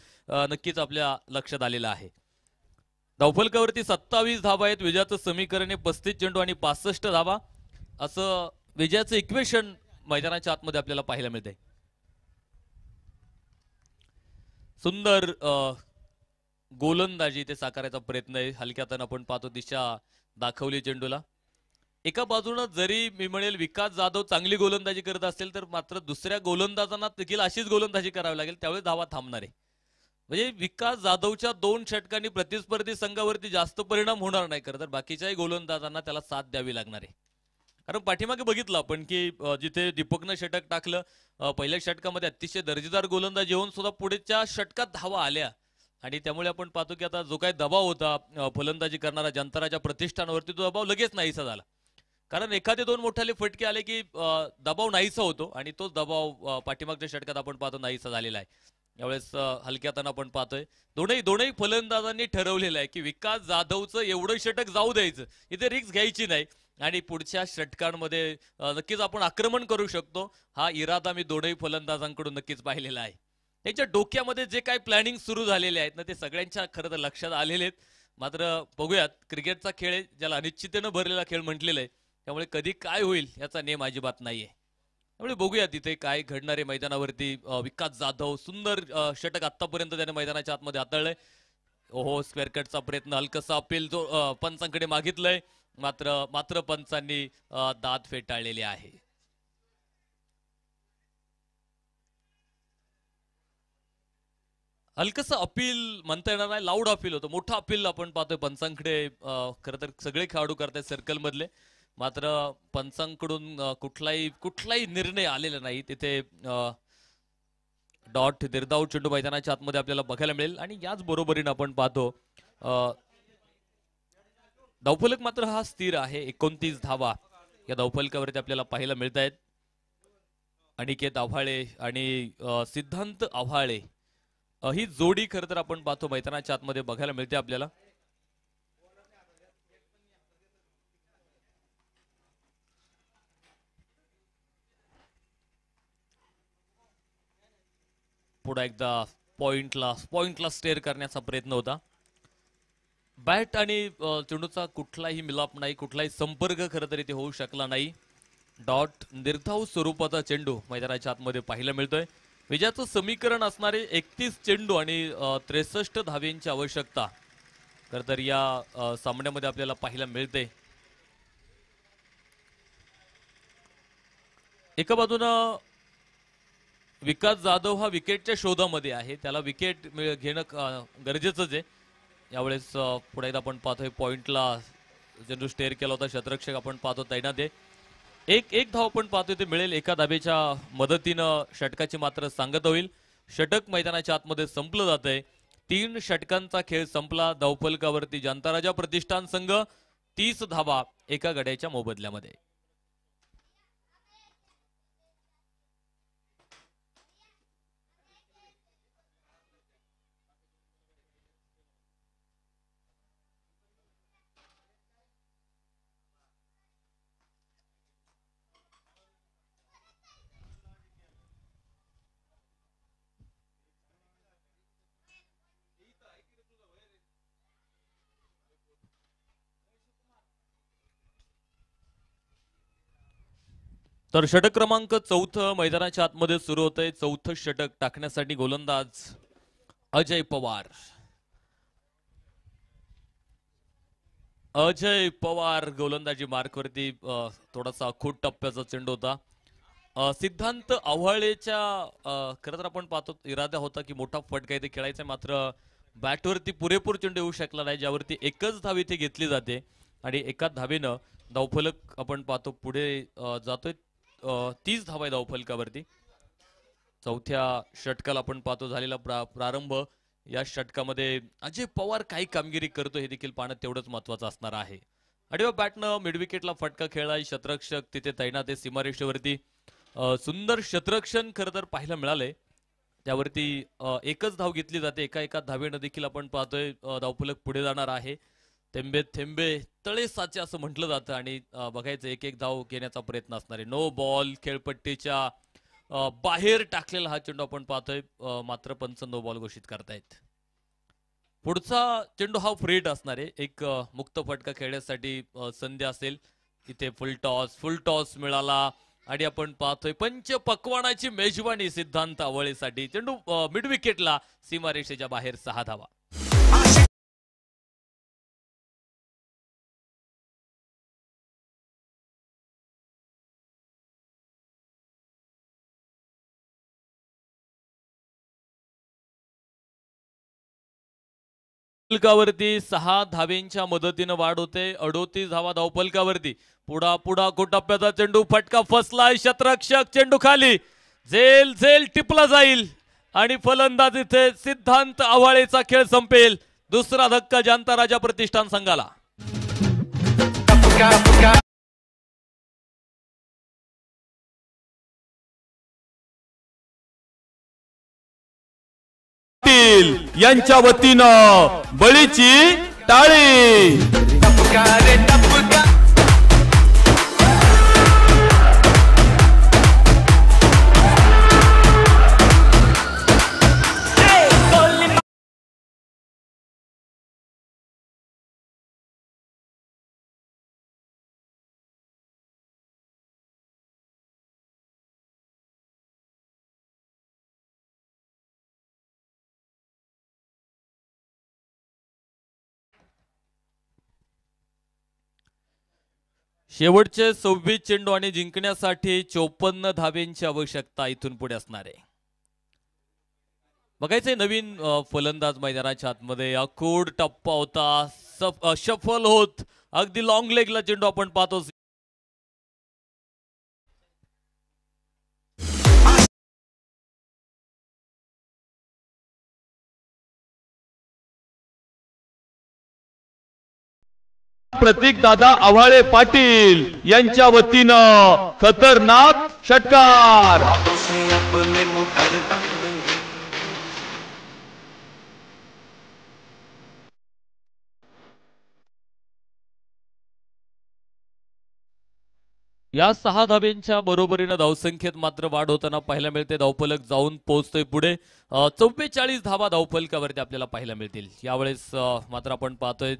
C: नक्कीच आपल्या लक्षात आलेला आहे. धावफलकावरती 27 धावा आहेत. विजयाचं समीकरण आहे 35 चेंडू आणि 65 धावा असं विजयाचं इक्वेशन मैदानाच्या आतमध्ये आपल्याला पाहायला मिळते. सुंदर गोलंदाजी ते साकारायचा प्रयत्न आहे. हलक्यातून आपण पाहतो दिशा दाखवली चेंडूला. एका बाजूने जरी मी म्हणेल विकास जाधव चांगली गोलंदाजी करत असेल तर मात्र दुसऱ्या गोलंदाजांना देखील अशीच गोलंदाजी करावी लागेल त्यावेळी धावा थांबणार आहे. म्हणजे विकास जाधवच्या 2 षटकांनी प्रतिस्पर्धी संघावरती जास्त परिणाम होणार नाही. खरं तर बाकीच्याही गोलंदाजांना त्याला साथ द्यावी लागणार आहे. कारण पाठीमागे बघितलं आपण की जिथे दीपकनं षटक टाकलं पहिल्या षटकामध्ये अतिशय दर्जेदार गोलंदाज येऊन सुद्धा पुढच्या षटकात धावा आल्या आणि त्यामुळे आपण पाहतो की आता जो काही दबाव होता फलंदाजी करणारा जंतराच्या प्रतिष्ठानावरती तो दबाव लगेच नाहीसा झाला. कारण एखादे 2 मोठाले फटके आले की दबाव नाहीसा होतो आणि तोच दबाव पाठीमागच्या षटकात आपण पाहतो नाहीसा झालेला आहे. यावेळेस हलक्याताना आपण पाहतोय दोनही फलंदाजांनी ठरवलेलं आहे की विकास जाधवचं एवढं षटक जाऊ द्यायचं इथे रिस्क घ्यायची नाही आणि पुढच्या षटकांमध्ये नक्कीच आपण आक्रमण करू शकतो. हा इरादा मी दोनही फलंदाजांकडून नक्कीच पाहिलेला आहे. त्यांच्या डोक्यामध्ये जे काही प्लॅनिंग सुरू झालेले आहेत ना ते सगळ्यांच्या खरं तर लक्षात आलेले आहेत. मात्र बघूयात क्रिकेटचा खेळ आहे ज्याला अनिश्चिततेनं भरलेला खेळ म्हटलेला आहे त्यामुळे कधी काय होईल याचा नेम अजिबात नाहीये. त्यामुळे बघूया तिथे काय घडणारे मैदानावरती. विकास जाधव सुंदर षटक आतापर्यंत त्याने मैदानाच्या आतमध्ये हाताळलंय. स्क्वेअर कटचा प्रयत्न हलकसा अपील जो पंचांकडे मागितलंय मात्र पंचांनी दाद फेटाळलेली आहे. हलकसं अपील म्हणता येणार नाही लाऊड अपील होतं मोठं अपील आपण पाहतोय पंचांकडे. खरं तर सगळे खेळाडू करतायत सर्कल मधले मात्र पंचांकडून कुठलाही निर्णय आलेला नाही. तिथे डॉट निर्धाव चेंडू मैदानाच्या आतमध्ये आपल्याला बघायला मिळेल आणि याच बरोबरीने आपण पाहतो धावफलक मात्र हा स्थिर आहे. 29 धावा या धावफलकावरती आपल्याला पाहायला मिळत आहेत. अनिकेत आव्हाळे आणि सिद्धांत आव्हाळे ही जोडी खरं तर आपण पाहतो मैदानाच्या आतमध्ये बघायला मिळते आपल्याला. पुढे एकदा पॉइंटला स्टेअर करण्याचा प्रयत्न होता. बॅट आणि चेंडूचा कुठलाही मिलाप नाही, कुठलाही संपर्क खरं तर इथे होऊ शकला नाही. डॉट निर्धाव स्वरूपाचा चेंडू मैदानाच्या आतमध्ये पाहायला मिळतोय. विजयाचं समीकरण असणारे 31 चेंडू आणि 63 धाव्यांची आवश्यकता खरं तर या सामन्यामध्ये आपल्याला पाहायला मिळते. एका बाजूनं विकास जाधव हा विकेटच्या शोधामध्ये आहे, त्याला विकेट घेणं गरजेचंच आहे. यावेळेस पुढे एकदा आपण पाहतोय पॉइंटला चेंडू स्टेअर केला होता क्षेत्ररक्षक आपण पाहतो तैनात आहे. एक धाव आपण पाहतोय ते मिळेल एका धाबेच्या मदतीनं. षटकाची मात्र सांगत होईल. षटक मैदानाच्या आतमध्ये संपलं जात आहे. 3 षटकांचा खेळ संपला. धावफलकावरती जनता प्रतिष्ठान संघ 30 धावा एका गड्याच्या मोबदल्यामध्ये. तर षटक क्रमांक 4 मैदानाच्या आतमध्ये सुरू होतंय. 4थं षटक टाकण्यासाठी गोलंदाज अजय पवार. अजय पवार गोलंदाजी मार्कवरती. थोडासा खूट टप्प्याचा चेंडू होता. सिद्धांत आव्हाळेच्या खरं तर आपण पाहतो इरादा होता की मोठा फटका इथे खेळायचा, मात्र बॅटवरती पुरेपूर चेंडू येऊ शकला नाही, ज्यावरती एकच धाव इथे घेतली जाते आणि एकाच धावेनं धावफलक आपण पाहतो पुढे जातोय. 30 धावा आहे धावफलकावरती. 4थ्या षटकाला आपण पाहतो झालेला प्रारंभ. या षटकामध्ये अजय पवार काही कामगिरी करतो हे देखील पाहणं तेवढंच महत्वाचं असणार आहे. आडव्या बॅटनं मिडविकेटला फटका खेळला. क्षेत्ररक्षक तिथे तैनात आहे सीमारेषेवरती. सुंदर क्षेत्ररक्षण खरं तर पाहायला मिळालंय. त्यावरती एकच धाव घेतली जाते. एका धावेनं देखील आपण पाहतोय धावफलक पुढे जाणार आहे. थेंबे थेंबे तळे साचे असं म्हटलं जातं आणि बघायचं एक धाव घेण्याचा प्रयत्न असणार आहे. No ball. खेळपट्टीच्या बाहेर टाकलेला हा चेंडू आपण पाहतोय, मात्र पंच नो बॉल घोषित करतायत. पुढचा चेंडू हा फ्रेट असणार आहे. एक मुक्त फटका खेळण्यासाठी संधी असेल. इथे फुल टॉस मिळाला आणि आपण पाहतोय पंच पकवानाची मेजवानी सिद्धांत आव्हाळेसाठी. चेंडू मिड विकेटला सीमारेषेच्या बाहेर 6 धावा. फलकावरती 6 धावेंच्या मदतीनं वाढ होते. 38 धावा धावफलकावरती. पुढा टप्प्याचा चेंडू फटका फसलाय. क्षेत्ररक्षक चेंडू खाली. झेल टिपला जाईल आणि फलंदाज इथे सिद्धांत आव्हाळेचा खेळ संपेल. दुसरा धक्का जनता राजा प्रतिष्ठान संघाला.
D: यांच्या वतीनं बळीची टाळी.
C: शेवटचे 26 चेंडू आणि जिंकण्यासाठी 54 धावेंची आवश्यकता इथून पुढे असणार आहे. बघायचंय नवीन फलंदाज मैदानाच्या आतमध्ये. अखूड टप्पा होता. शफल होत अगदी लॉंग लेगला चेंडू आपण पाहतो.
D: प्रतीक दादा आव्हाळे पाटील यांच्या वतीनं खतरनाक षटकार.
E: बातों से अपने मुखर
C: या 6 धाब्यांच्या बरोबरीनं धावसंख्येत मात्र वाढ होताना पाहायला मिळते. धावफलक जाऊन पोहोचतोय पुढे. 44 धावा धावफलकावरती आपल्याला पाहायला मिळतील. यावेळेस मात्र आपण पाहतोय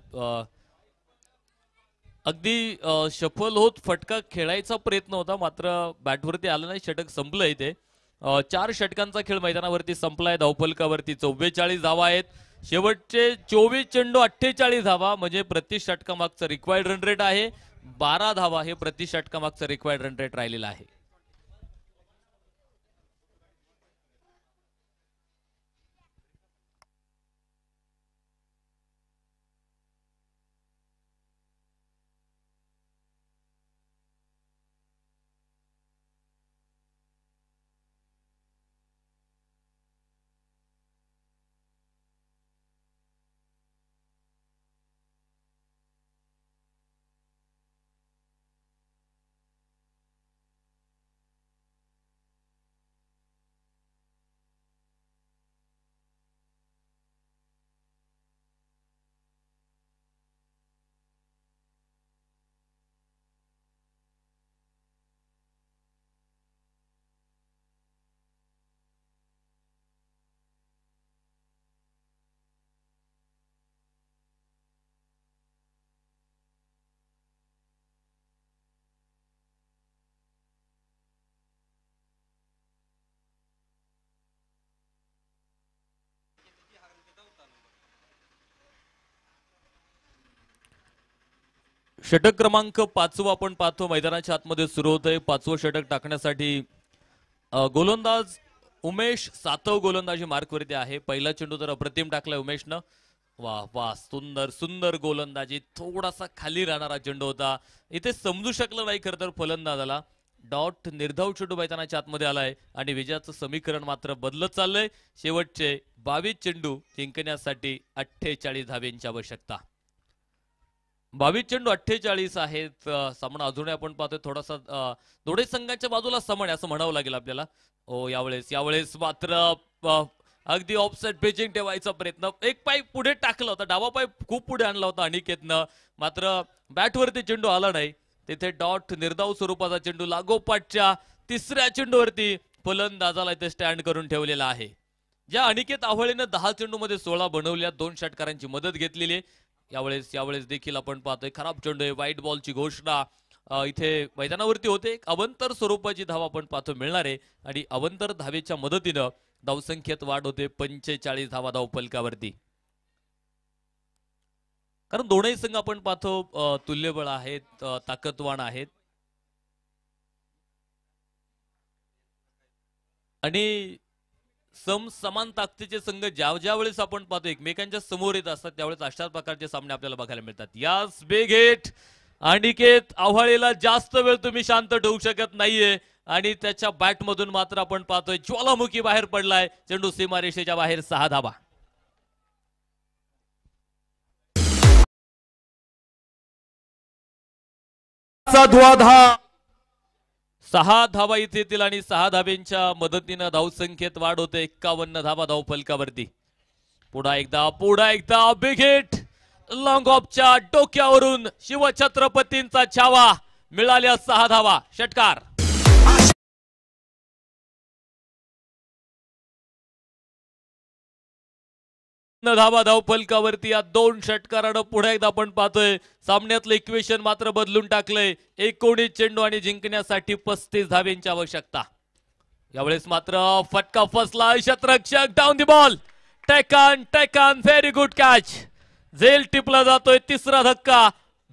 C: अगदी सफल होत फटका खेळायचा प्रयत्न होता, मात्र बॅटवरती आला नाही. षटक संपलंय ते. 4 षटकांचा खेळ मैदानावरती संपलाय. धावफलकावरती 44 धावा आहेत. शेवटचे 24 चेंडू 48 धावा म्हणजे प्रति षटकामागचं रिक्वायर्ड रन रेट आहे. 12 धावा हे प्रति षटकामागचं रिक्वायर्ड रन रेट राहिलेलं आहे. षटक क्रमांक 5 आपण पाहतो. मैदानाच्या आतमध्ये सुरू होतंय. 5वं षटक टाकण्यासाठी गोलंदाज उमेश सातव गोलंदाजी मार्कवरती आहे. पहिला चेंडू तर अप्रतिम टाकलाय उमेशनं. वाह वाह, सुंदर सुंदर गोलंदाजी. थोडासा खाली राहणारा चेंडू होता. इथे समजू शकलं नाही खरं तर फलंदाजाला. डॉट निर्धाव चेंडू मैदानाच्या आतमध्ये आलाय आणि विजयाचं समीकरण मात्र बदलत चाललंय. शेवटचे 22 चेंडू जिंकण्यासाठी 48 धाब्यांची आवश्यकता. 22 चेंडू 48 आहेत. सामना अजूनही आपण पाहतोय थोडासा दोन्ही संघांच्या बाजूला समान असं म्हणावं लागेल आपल्याला. यावेळेस मात्र अगदी ऑफसाइड पेचिंग ठेवायचा प्रयत्न. एक पाय पुढे टाकला होता, डावा पाय खूप पुढे आणला होता अनिकेतनं, मात्र बॅटवरती चेंडू आला नाही. तिथे डॉट निर्धाव स्वरूपाचा चेंडू लागोपाठच्या 3ऱ्या चेंडूवरती फलंदाजाला इथे स्टँड करून ठेवलेला आहे. ज्या अनिकेत आव्हाळेनं 10 चेंडूमध्ये 16 बनवल्या, 2 षटकारांची मदत घेतलेली आहे. यावेळेस देखील आपण पाहतोय खराब चेंडू आहे. व्हाईट बॉलची घोषणा इथे मैदानावरती होते. एक अवंतर स्वरूपाची धाव आपण पाहतो मिळणार आहे आणि अवंतर धावेच्या मदतीनं धावसंख्येत वाढ होते. 45 धावा धावफलकावरती. कारण दोनही संघ आपण पाहतो तुल्यबळ आहेत, ताकदवान आहेत आणि समान ताकदीचे संघ ज्या वेळेस आपण पाहतो एकमेकांच्या समोर येत असतात त्यावेळेस अशाच प्रकारचे सामने आपल्याला बघायला मिळतात. यास बिग हिट. अनिकेत आव्हाळेला जास्त वेळ तुम्ही शांत ठेवू शकत नाहीये आणि त्याच्या बॅट मधून मात्र आपण पाहतोय ज्वालामुखी बाहेर पडलाय. चेंडू सीमारेषेच्या बाहेर. 6 धावा.
D: धुआधार
C: 6 धावा इथे येतील आणि 6 धाब्यांच्या मदतीनं धावसंख्येत वाढ होते. 51 धावा धावफलकावरती. पुन्हा एकदा बिग हिट. लॉंग ऑफच्या डोक्यावरून शिवछत्रपतींचा छावा. मिळाल्या 6 धावा. षटकार. धावा धावफलकावरती. या 2 षटकारानं पुढे एकदा आपण पाहतोय सामन्यातलं इक्वेशन मात्र बदलून टाकलंय. 19 चेंडू आणि जिंकण्यासाठी 35 धाब्यांची आवश्यकता. यावेळेस मात्र फटका फसला. शतरक्षक down the ball. Taken very good catch. झेल टिपला जातोय. 3रा धक्का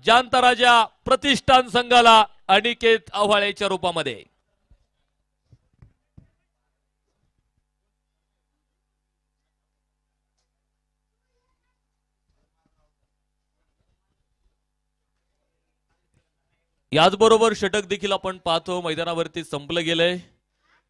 C: जांताराजा प्रतिष्ठान संघाला अनिकेत आव्हाळेच्या रूपामध्ये. याचबरोबर षटक देखील आपण पाहतो मैदानावरती संपलं गेलंय.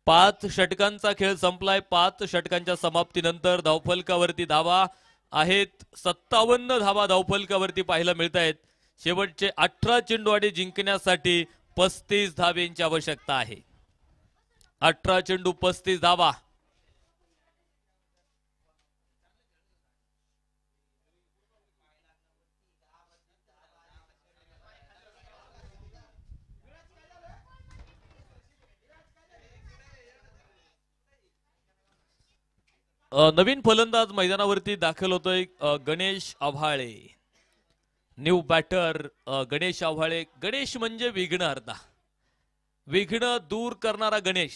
C: 5 षटकांचा खेळ संपलाय. 5 षटकांच्या समाप्तीनंतर धावफलकावरती धावा आहेत 57 धावा धावफलकावरती पाहायला मिळत आहेत. शेवटचे 18 चेंडूवाडी जिंकण्यासाठी 35 धावेंची आवश्यकता आहे. 18 चेंडू 35 धावा. नवीन फलंदाज मैदानावरती दाखल होतोय गणेश आव्हाळे. New batter Ganesh Avhale. गणेश म्हणजे विघ्न अर्धा, विघ्न दूर करणारा गणेश.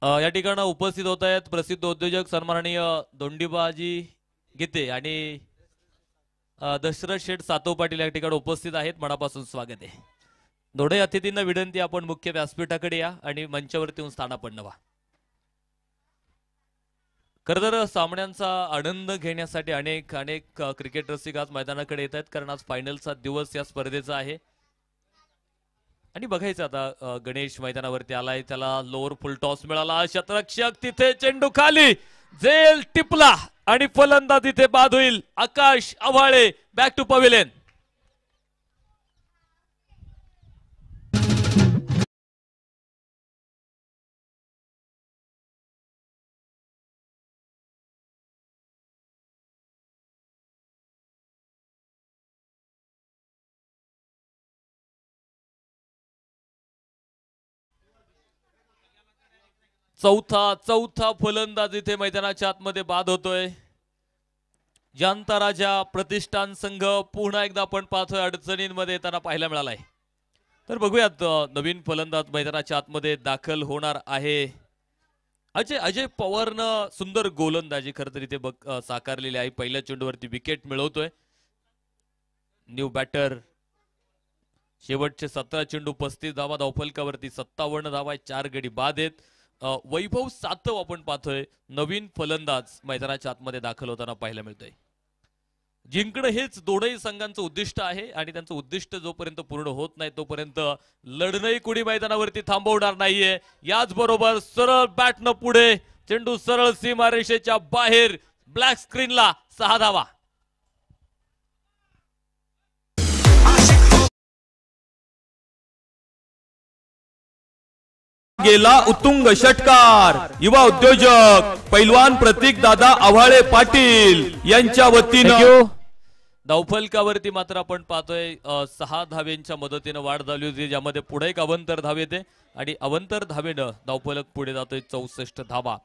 C: या ठिकाणी उपस्थित होत आहेत प्रसिद्ध उद्योजक सन्माननीय दोंडीबाजी गीते आणि दशरथ शेठ सातव पाटील या ठिकाणी उपस्थित आहेत. मनापासून स्वागत आहे. दोन्ही अतिथींना विनंती, आपण मुख्य व्यासपीठाकडे या आणि मंचावरती येऊन स्थानापन्न व्हा. खरं तर सामन्यांचा आनंद घेण्यासाठी अनेक क्रिकेट रसिक आज मैदानाकडे येत आहेत, कारण आज फायनलचा दिवस या स्पर्धेचा आहे. आणि बघायचं आता गणेश मैदानावरती आलाय, त्याला लोअर फुल टॉस मिळाला. शतरक्षक तिथे चेंडू खाली, झेल टिपला आणि फलंदाज तिथे बाद होईल. आकाश आव्हाळे बॅक टू पवेलियन. चौथा फलंदाज इथे मैदानाच्या आतमध्ये बाद होतोय. जानता राजा प्रतिष्ठान संघ पुन्हा एकदा आपण पाहतोय अडचणींमध्ये येताना पाहायला मिळालाय. तर बघूयात नवीन फलंदाज मैदानाच्या आतमध्ये दाखल होणार आहे. अजय पवारनं सुंदर गोलंदाजी खरं तर इथे साकारलेली आहे. पहिल्या चेंडूवरती विकेट मिळवतोय. New batter. शेवटचे 17 चेंडू 35 धावा. धावफलकावरती 57 धावा, 4 गडी बाद आहेत. वैभव सातव आपण पाहतोय नवीन फलंदाज मैदानाच्या आतमध्ये दाखल होताना पाहायला मिळतोय. जिंकणं हेच दोनही संघांचं उद्दिष्ट आहे आणि त्यांचं उद्दिष्ट जोपर्यंत पूर्ण होत नाही तोपर्यंत लढणंही कुणी मैदानावरती थांबवणार नाहीये. याचबरोबर सरळ बॅटनं पुढे, चेंडू सरळ सीमारेषेच्या बाहेर, ब्लॅक स्क्रीनला 6 धावा.
D: गेला उत्तुंग षटकार. युवा उद्योजक पैलवान प्रतीक दादा आव्हाळे पाटील यांच्या वतीनं.
C: धावफलकावरती मात्र आपण पाहतोय 6 धावेंच्या मदतीनं वाढ झाली होती, ज्यामध्ये पुढे एक अवंतर धाव येते आणि अवंतर धावेनं धावफलक पुढे जातोय 64 धावा.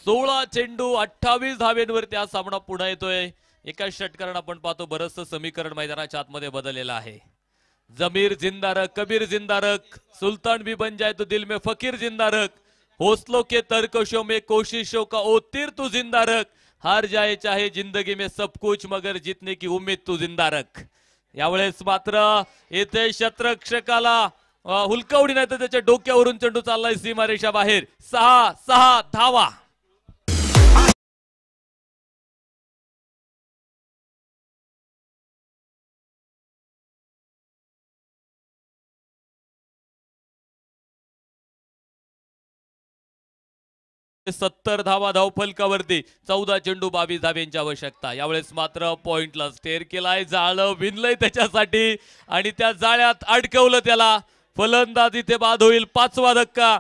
C: 16 चेंडू 28 धावेंवरती हा सामना पुन्हा येतोय. एका षटकारानं आपण पाहतो बरंचसं समीकरण मैदानाच्या आतमध्ये बदललेलं आहे. जमीर जिंदा रख, कबीर जिंदा रख, सुल्तान भी बन जाए तो दिल में फकीर जिंदा रख, हौसलों के तरकशों में कोशिशों का ओ तीर तू जिंदा रख, हार जाए चाहे जिंदगी में सब कुछ मगर जीतने की उम्मीद तू जिंदा रख. यावेळेस मात्र येथे शतरक्षकाला हुलकावडी नाही तर त्याच्या डोक्यावरून चेंडू चाललाय सीमारेषा बाहेर. 6 धावा. 70 धावा धावफलकावरती. 14 चेंडू 22 धावेंची आवश्यकता. यावेळेस मात्र पॉइंटला स्टेअर केलाय, जाळं विणलंय त्याच्यासाठी आणि त्या जाळ्यात अडकवलं त्याला. फलंदाज इथे बाद होईल. 5वा धक्का.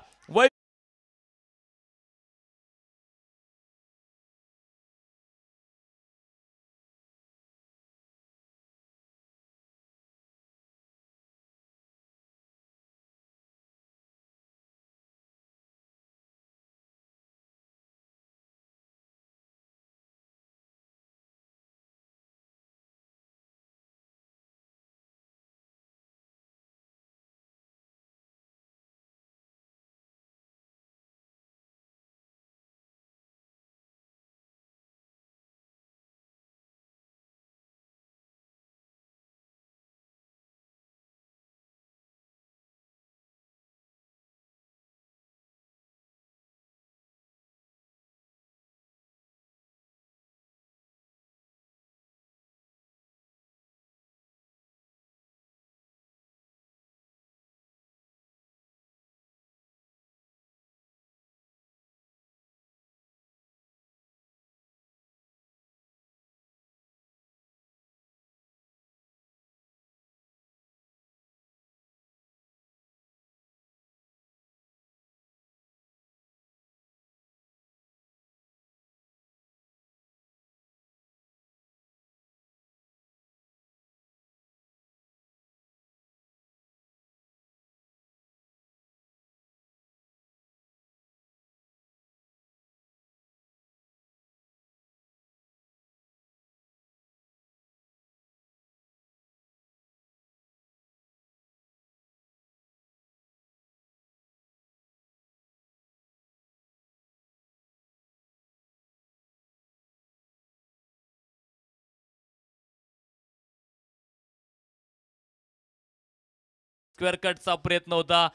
C: स्क्वेअर कटचा प्रयत्न होता,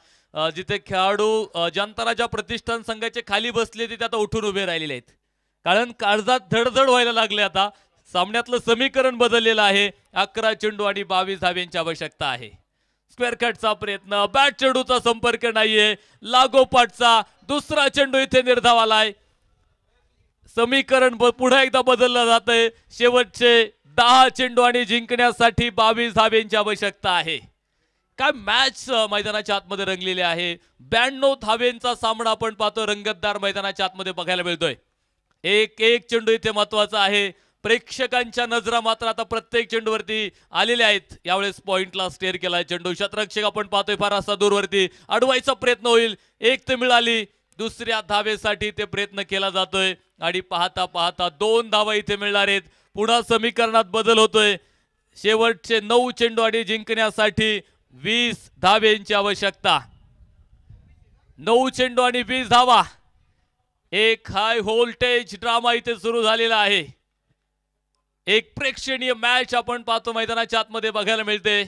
C: जिथे खेळाडू जनताराजा प्रतिष्ठान संघाचे खाली बसले ते आता उठून उभे राहिलेले आहेत, कारण काळजात धडधड व्हायला लागले. आता सामन्यातलं समीकरण बदललेलं आहे. 11 चेंडू आणि 22 धाब्यांची आवश्यकता आहे. स्क्वेअर कटचा प्रयत्न, बॅट चेंडूचा संपर्क नाहीये, लागोपाठचा दुसरा चेंडू इथे निर्धाव आलाय. समीकरण पुन्हा एकदा बदललं जातंय. शेवटचे 10 चेंडू आणि जिंकण्यासाठी 22 धाब्यांची आवश्यकता आहे. काय मॅच मैदानाच्या आतमध्ये रंगलेली आहे. 92 धाब्यांचा सामना आपण पाहतो, रंगतदार मैदानाच्या आतमध्ये बघायला मिळतोय. एक चेंडू इथे महत्वाचा आहे. प्रेक्षकांच्या नजरा मात्र आता प्रत्येक चेंडूवरती आलेल्या आहेत. यावेळेस पॉइंटला स्टेअर केलाय चेंडू. शतरक्षक आपण पाहतोय फार असा दूरवरती अडवायचा प्रयत्न होईल. एक तर मिळाली, दुसऱ्या धावेसाठी ते प्रयत्न केला जातोय आणि पाहता पाहता 2 धावा इथे मिळणार आहेत. पुन्हा समीकरणात बदल होतोय. शेवटचे 9 चेंडू आणि जिंकण्यासाठी 20 धाब्यांची आवश्यकता. 9 चेंडू आणि 20 धावा. एक हाय व्होल्टेज ड्रामा इथे सुरू झालेला आहे. एक प्रेक्षणीय मॅच आपण पाहतो मैदानाच्या आतमध्ये बघायला मिळते.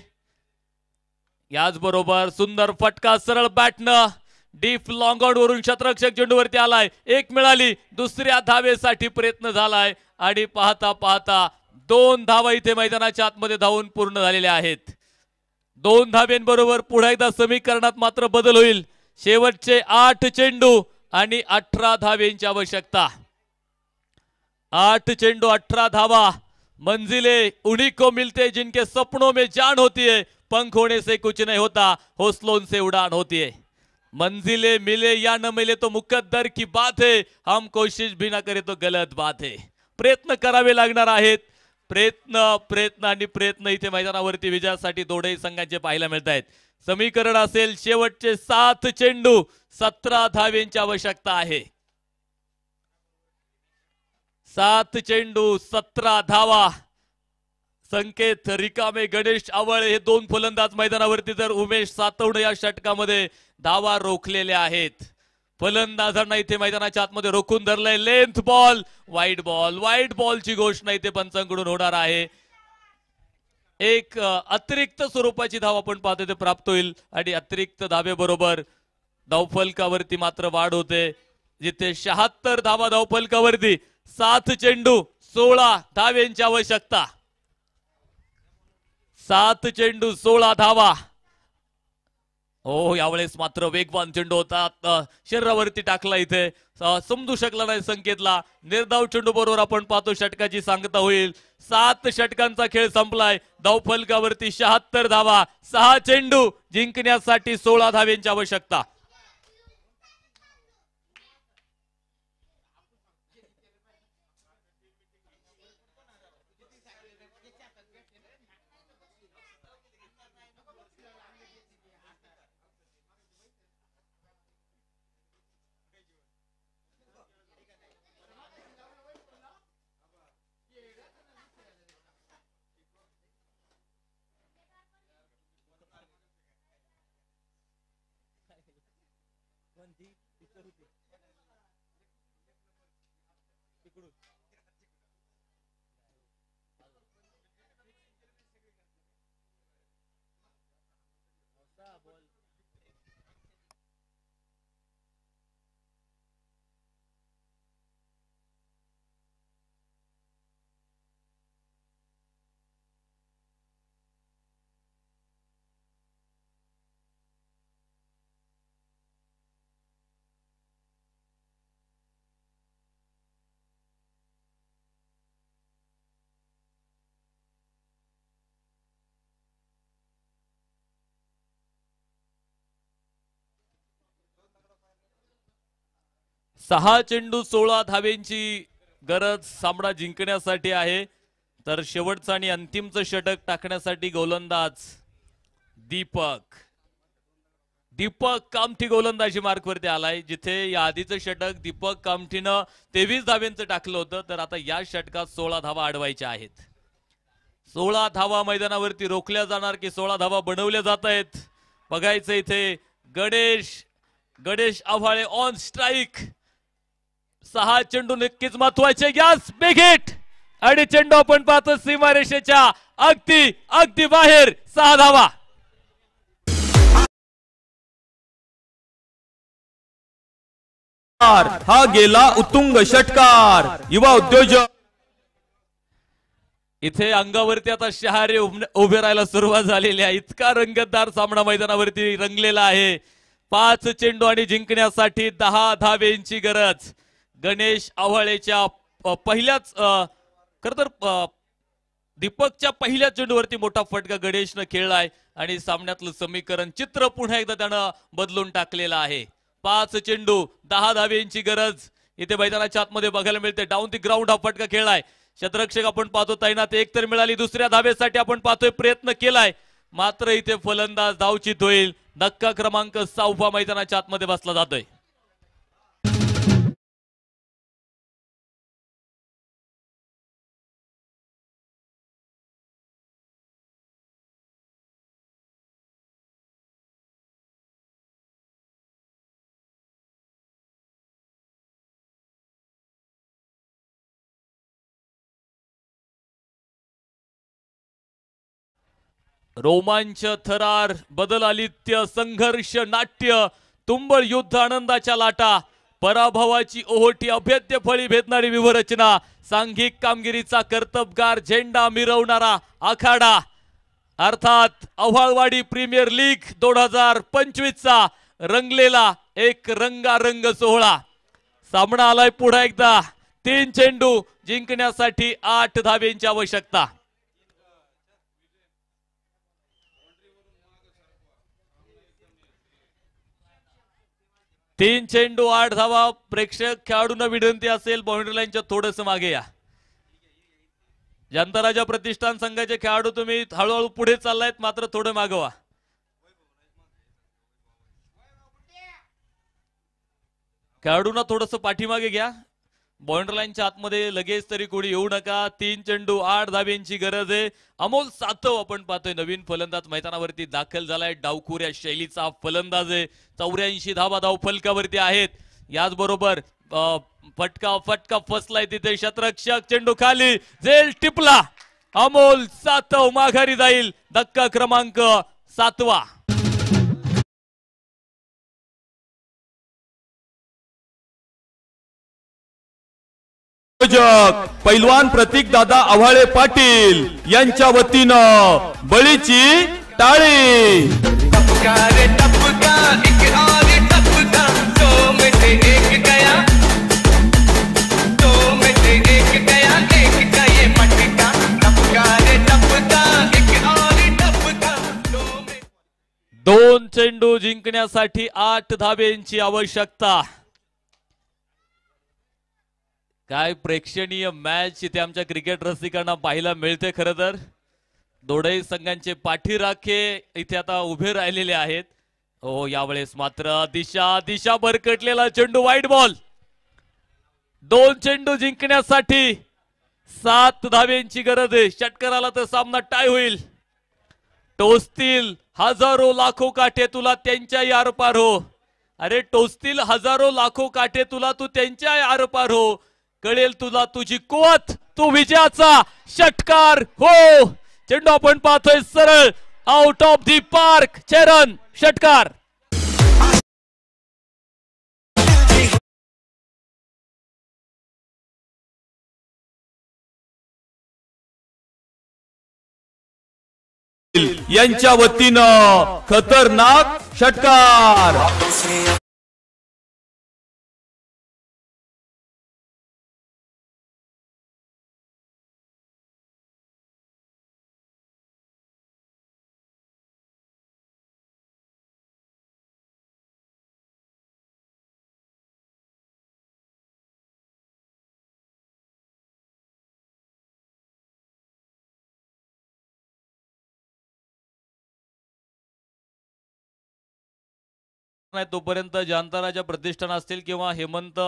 C: याचबरोबर सुंदर फटका सरळ बॅटनं डीप लॉंग आउट वरून शतरक्षक चेंडूवरती आलाय. एक मिळाली, दुसऱ्या धावेसाठी प्रयत्न झालाय आणि पाहता पाहता 2 धावा इथे मैदानाच्या आतमध्ये धावून पूर्ण झालेल्या आहेत. 2 धाब्यांबरोबर पुन्हा एकदा समीकरणात मात्र बदल होईल. शेवटचे 8 चेंडू आणि 18 धाव्यांची आवश्यकता. 8 चेंडू 18 धावा. मंजिले उन्हीं को मिलते जिनके सपनों में जान होती है, पंख होने से कुछ नहीं होता, हौसलों से उड़ान होती है. मंजिले मिले या न मिले तो मुकद्दर की बात है, हम कोशिश भी ना करे तो गलत बात है. प्रयत्न करावे लागणार आहेत. प्रयत्न आणि प्रयत्न इथे मैदानावरती विजयासाठी दोन्ही संघांचे पाहायला मिळत आहेत. समीकरण असेल शेवटचे 7 चेंडू 17 धाव्यांची आवश्यकता आहे. 7 चेंडू 17 धावा. संकेत रिकामे, गणेश आवळे हे 2 फलंदाज मैदानावरती, तर उमेश सातवणे या षटकामध्ये धावा रोखलेल्या आहेत. फलंदाजांना इथे मैदानाच्या आतमध्ये रोखून धरलंय. लेंथ बॉल, वाईड बॉलची घोषणा इथे पंचांकडून होणार आहे. एक अतिरिक्त स्वरूपाची धाव आपण पाहतो ते प्राप्त होईल आणि अतिरिक्त धावेबरोबर धावफलकावरती मात्र वाढ होते, जिथे 76 धावा धावफलकावरती. 7 चेंडू 16 धाव्यांची आवश्यकता. 7 चेंडू 16 धावा. हो, यावेळेस मात्र वेगवान चेंडू होता, शरीरावरती टाकला, इथे समजू शकला नाही संकेतला. निर्धाव चेंडू बरोबर आपण पाहतो षटकाची सांगता होईल. 7 षटकांचा खेळ संपलाय. धावफलकावरती 76 धावा. 6 चेंडू जिंकण्यासाठी 16 धाव्यांची आवश्यकता. सहा चेंडू 16 धाव्यांची गरज सामना जिंकण्यासाठी आहे. तर शेवटचं आणि अंतिमचं षटक टाकण्यासाठी गोलंदाज दीपक कामठी गोलंदाजी मार्कवरती आलाय, जिथे या आधीचं षटक दीपक कामठीनं 23 धाव्यांचं टाकलं होतं. तर आता या षटकात 16 धावा अडवायच्या आहेत. 16 धावा मैदानावरती रोखल्या जाणार की 16 धावा बनवल्या जात आहेत बघायचं. इथे गणेश आव्हाळे ऑन स्ट्राईक. 6 चेंडू नक्कीच महत्वाचे. गॅस बिग हिट आणि चेंडू आपण पाहतो सीमारेषेच्या अगदी बाहेर. 6 धावा.
D: हा गेला उत्तुंग षटकार. युवा उद्योजक
C: इथे अंगावरती आता शहारे उभे राहायला सुरुवात झालेली आहे. इतका रंगतदार सामना मैदानावरती रंगलेला आहे. 5 चेंडू आणि जिंकण्यासाठी 10 धावेंची गरज. गणेश आव्हाळेच्या पहिल्याच खरं तर दीपकच्या पहिल्या चेंडूवरती मोठा फटका गणेशनं खेळलाय आणि सामन्यातलं समीकरण चित्र पुन्हा एकदा त्यानं बदलून टाकलेलं आहे. 5 चेंडू 10 धावेंची गरज इथे मैदानाच्या आतमध्ये बघायला मिळते. डाऊन दी ग्राउंड हा फटका खेळलाय. क्षेत्ररक्षक आपण पाहतो तैनात एक तर मिळाली. दुसऱ्या धावेसाठी आपण पाहतोय प्रयत्न केलाय मात्र इथे फलंदाज धावचित होईल. धक्का क्रमांक 6 मैदानाच्या आतमध्ये बसला जातोय. रोमांच, थरार, बदल, आलित्य, संघर्ष, नाट्य, तुंबळ युद्ध, आनंदाच्या लाटा, पराभवाची ओहोटी, अभेद्य फळी भेदणारी व्यूहरचना, सांघिक कामगिरीचा कर्तबगार झेंडा मिरवणारा आखाडा अर्थात आव्हाळवाडी प्रीमियर लीग 2025चा रंगलेला एक रंगारंग सोहळा. सामना आलाय पुन्हा एकदा. 3 चेंडू जिंकण्यासाठी 8 धावेंची आवश्यकता. 3 चेंडू 8 धावा. प्रेक्षक खेळाडूंना विनंती असेल बाउंड्री लाईनच्या थोडस मागे या. जनता राजा प्रतिष्ठान संघाचे खेळाडू तुम्ही हळूहळू पुढे चाललायत मात्र थोडं मागवा. खेळाडूंना थोडस पाठीमागे घ्या. बाउंड्री लाईनच्या आतमध्ये लगेच तरी कोणी येऊ नका. 3 चेंडू 8 धाब्यांची गरज आहे. अमोल सातव आपण पाहतोय नवीन फलंदाज मैदानावरती दाखल झालाय. डावखोर या शैलीचा फलंदाज आहे. 84 धावा धाव फलकावरती आहेत. याचबरोबर फटका फसलाय तिथे. क्षेत्ररक्षक चेंडू खाली झेल टिपला. अमोल सातव माघारी जाईल. धक्का क्रमांक 7.
D: पैलवान प्रतीक दादा आव्हाळे पाटील यांच्या वतीनं बळीची टाळी.
E: टपका रे टपका एक और टपका 2 में से एक गया 2 में से एक गया एक का ये मटका. टपका रे टपका एक और टपका 2 में.
C: 2 चेंडू जिंकण्यासाठी 8 धाब्यांची आवश्यकता. काय प्रेक्षणीय मॅच इथे आमच्या क्रिकेट रसिकांना पाहायला मिळते. खरं तर दोन्ही संघांचे पाठीराखे इथे आता उभे राहिलेले आहेत. हो यावेळेस मात्र दिशा भरकटलेला चेंडू वाईट बॉल. 2 चेंडू जिंकण्यासाठी 7 धाब्यांची गरज आहे. षटकाराला तर सामना टाय होईल. टोचतील हजारो लाखो काठे तुला त्यांच्याही आरपार हो. अरे टोचतील हजारो लाखो काठे तुला तू त्यांच्याही आरपार हो. कळेल तुला तुझी कुवत तू विजयाचा षटकार हो. चेंडू आपण पाहतोय सरळ आउट ऑफ दी पार्क. चरण षटकार.
D: यांच्या वतीनं खतरनाक षटकार.
C: तोपर्यंत जनता प्रतिष्ठान असतील किंवा हेमंत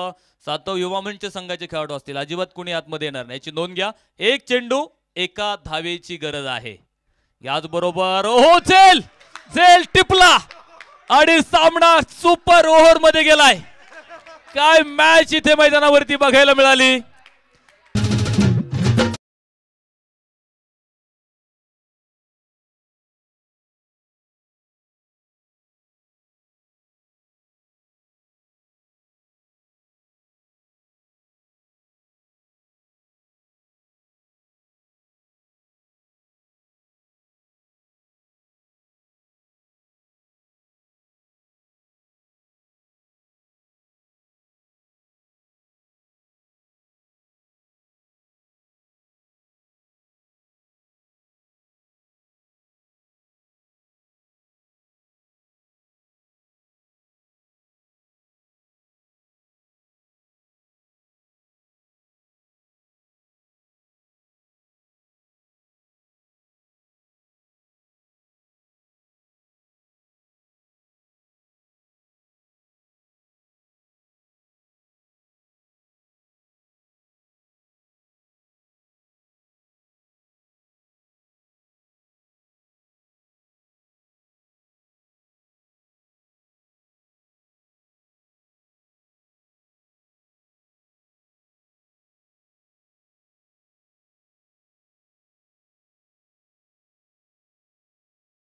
C: सातव युवा मंच संघाचे खेळाडू असतील अजिबात कोणी आतमध्ये येणार नाही. याची नोंद घ्या. 1 चेंडू 1 धावेची गरज आहे. याचबरोबर हो झेल टिपला आणि सामना सुपर ओव्हर मध्ये गेलाय. काय मॅच इथे मैदानावरती बघायला मिळाली.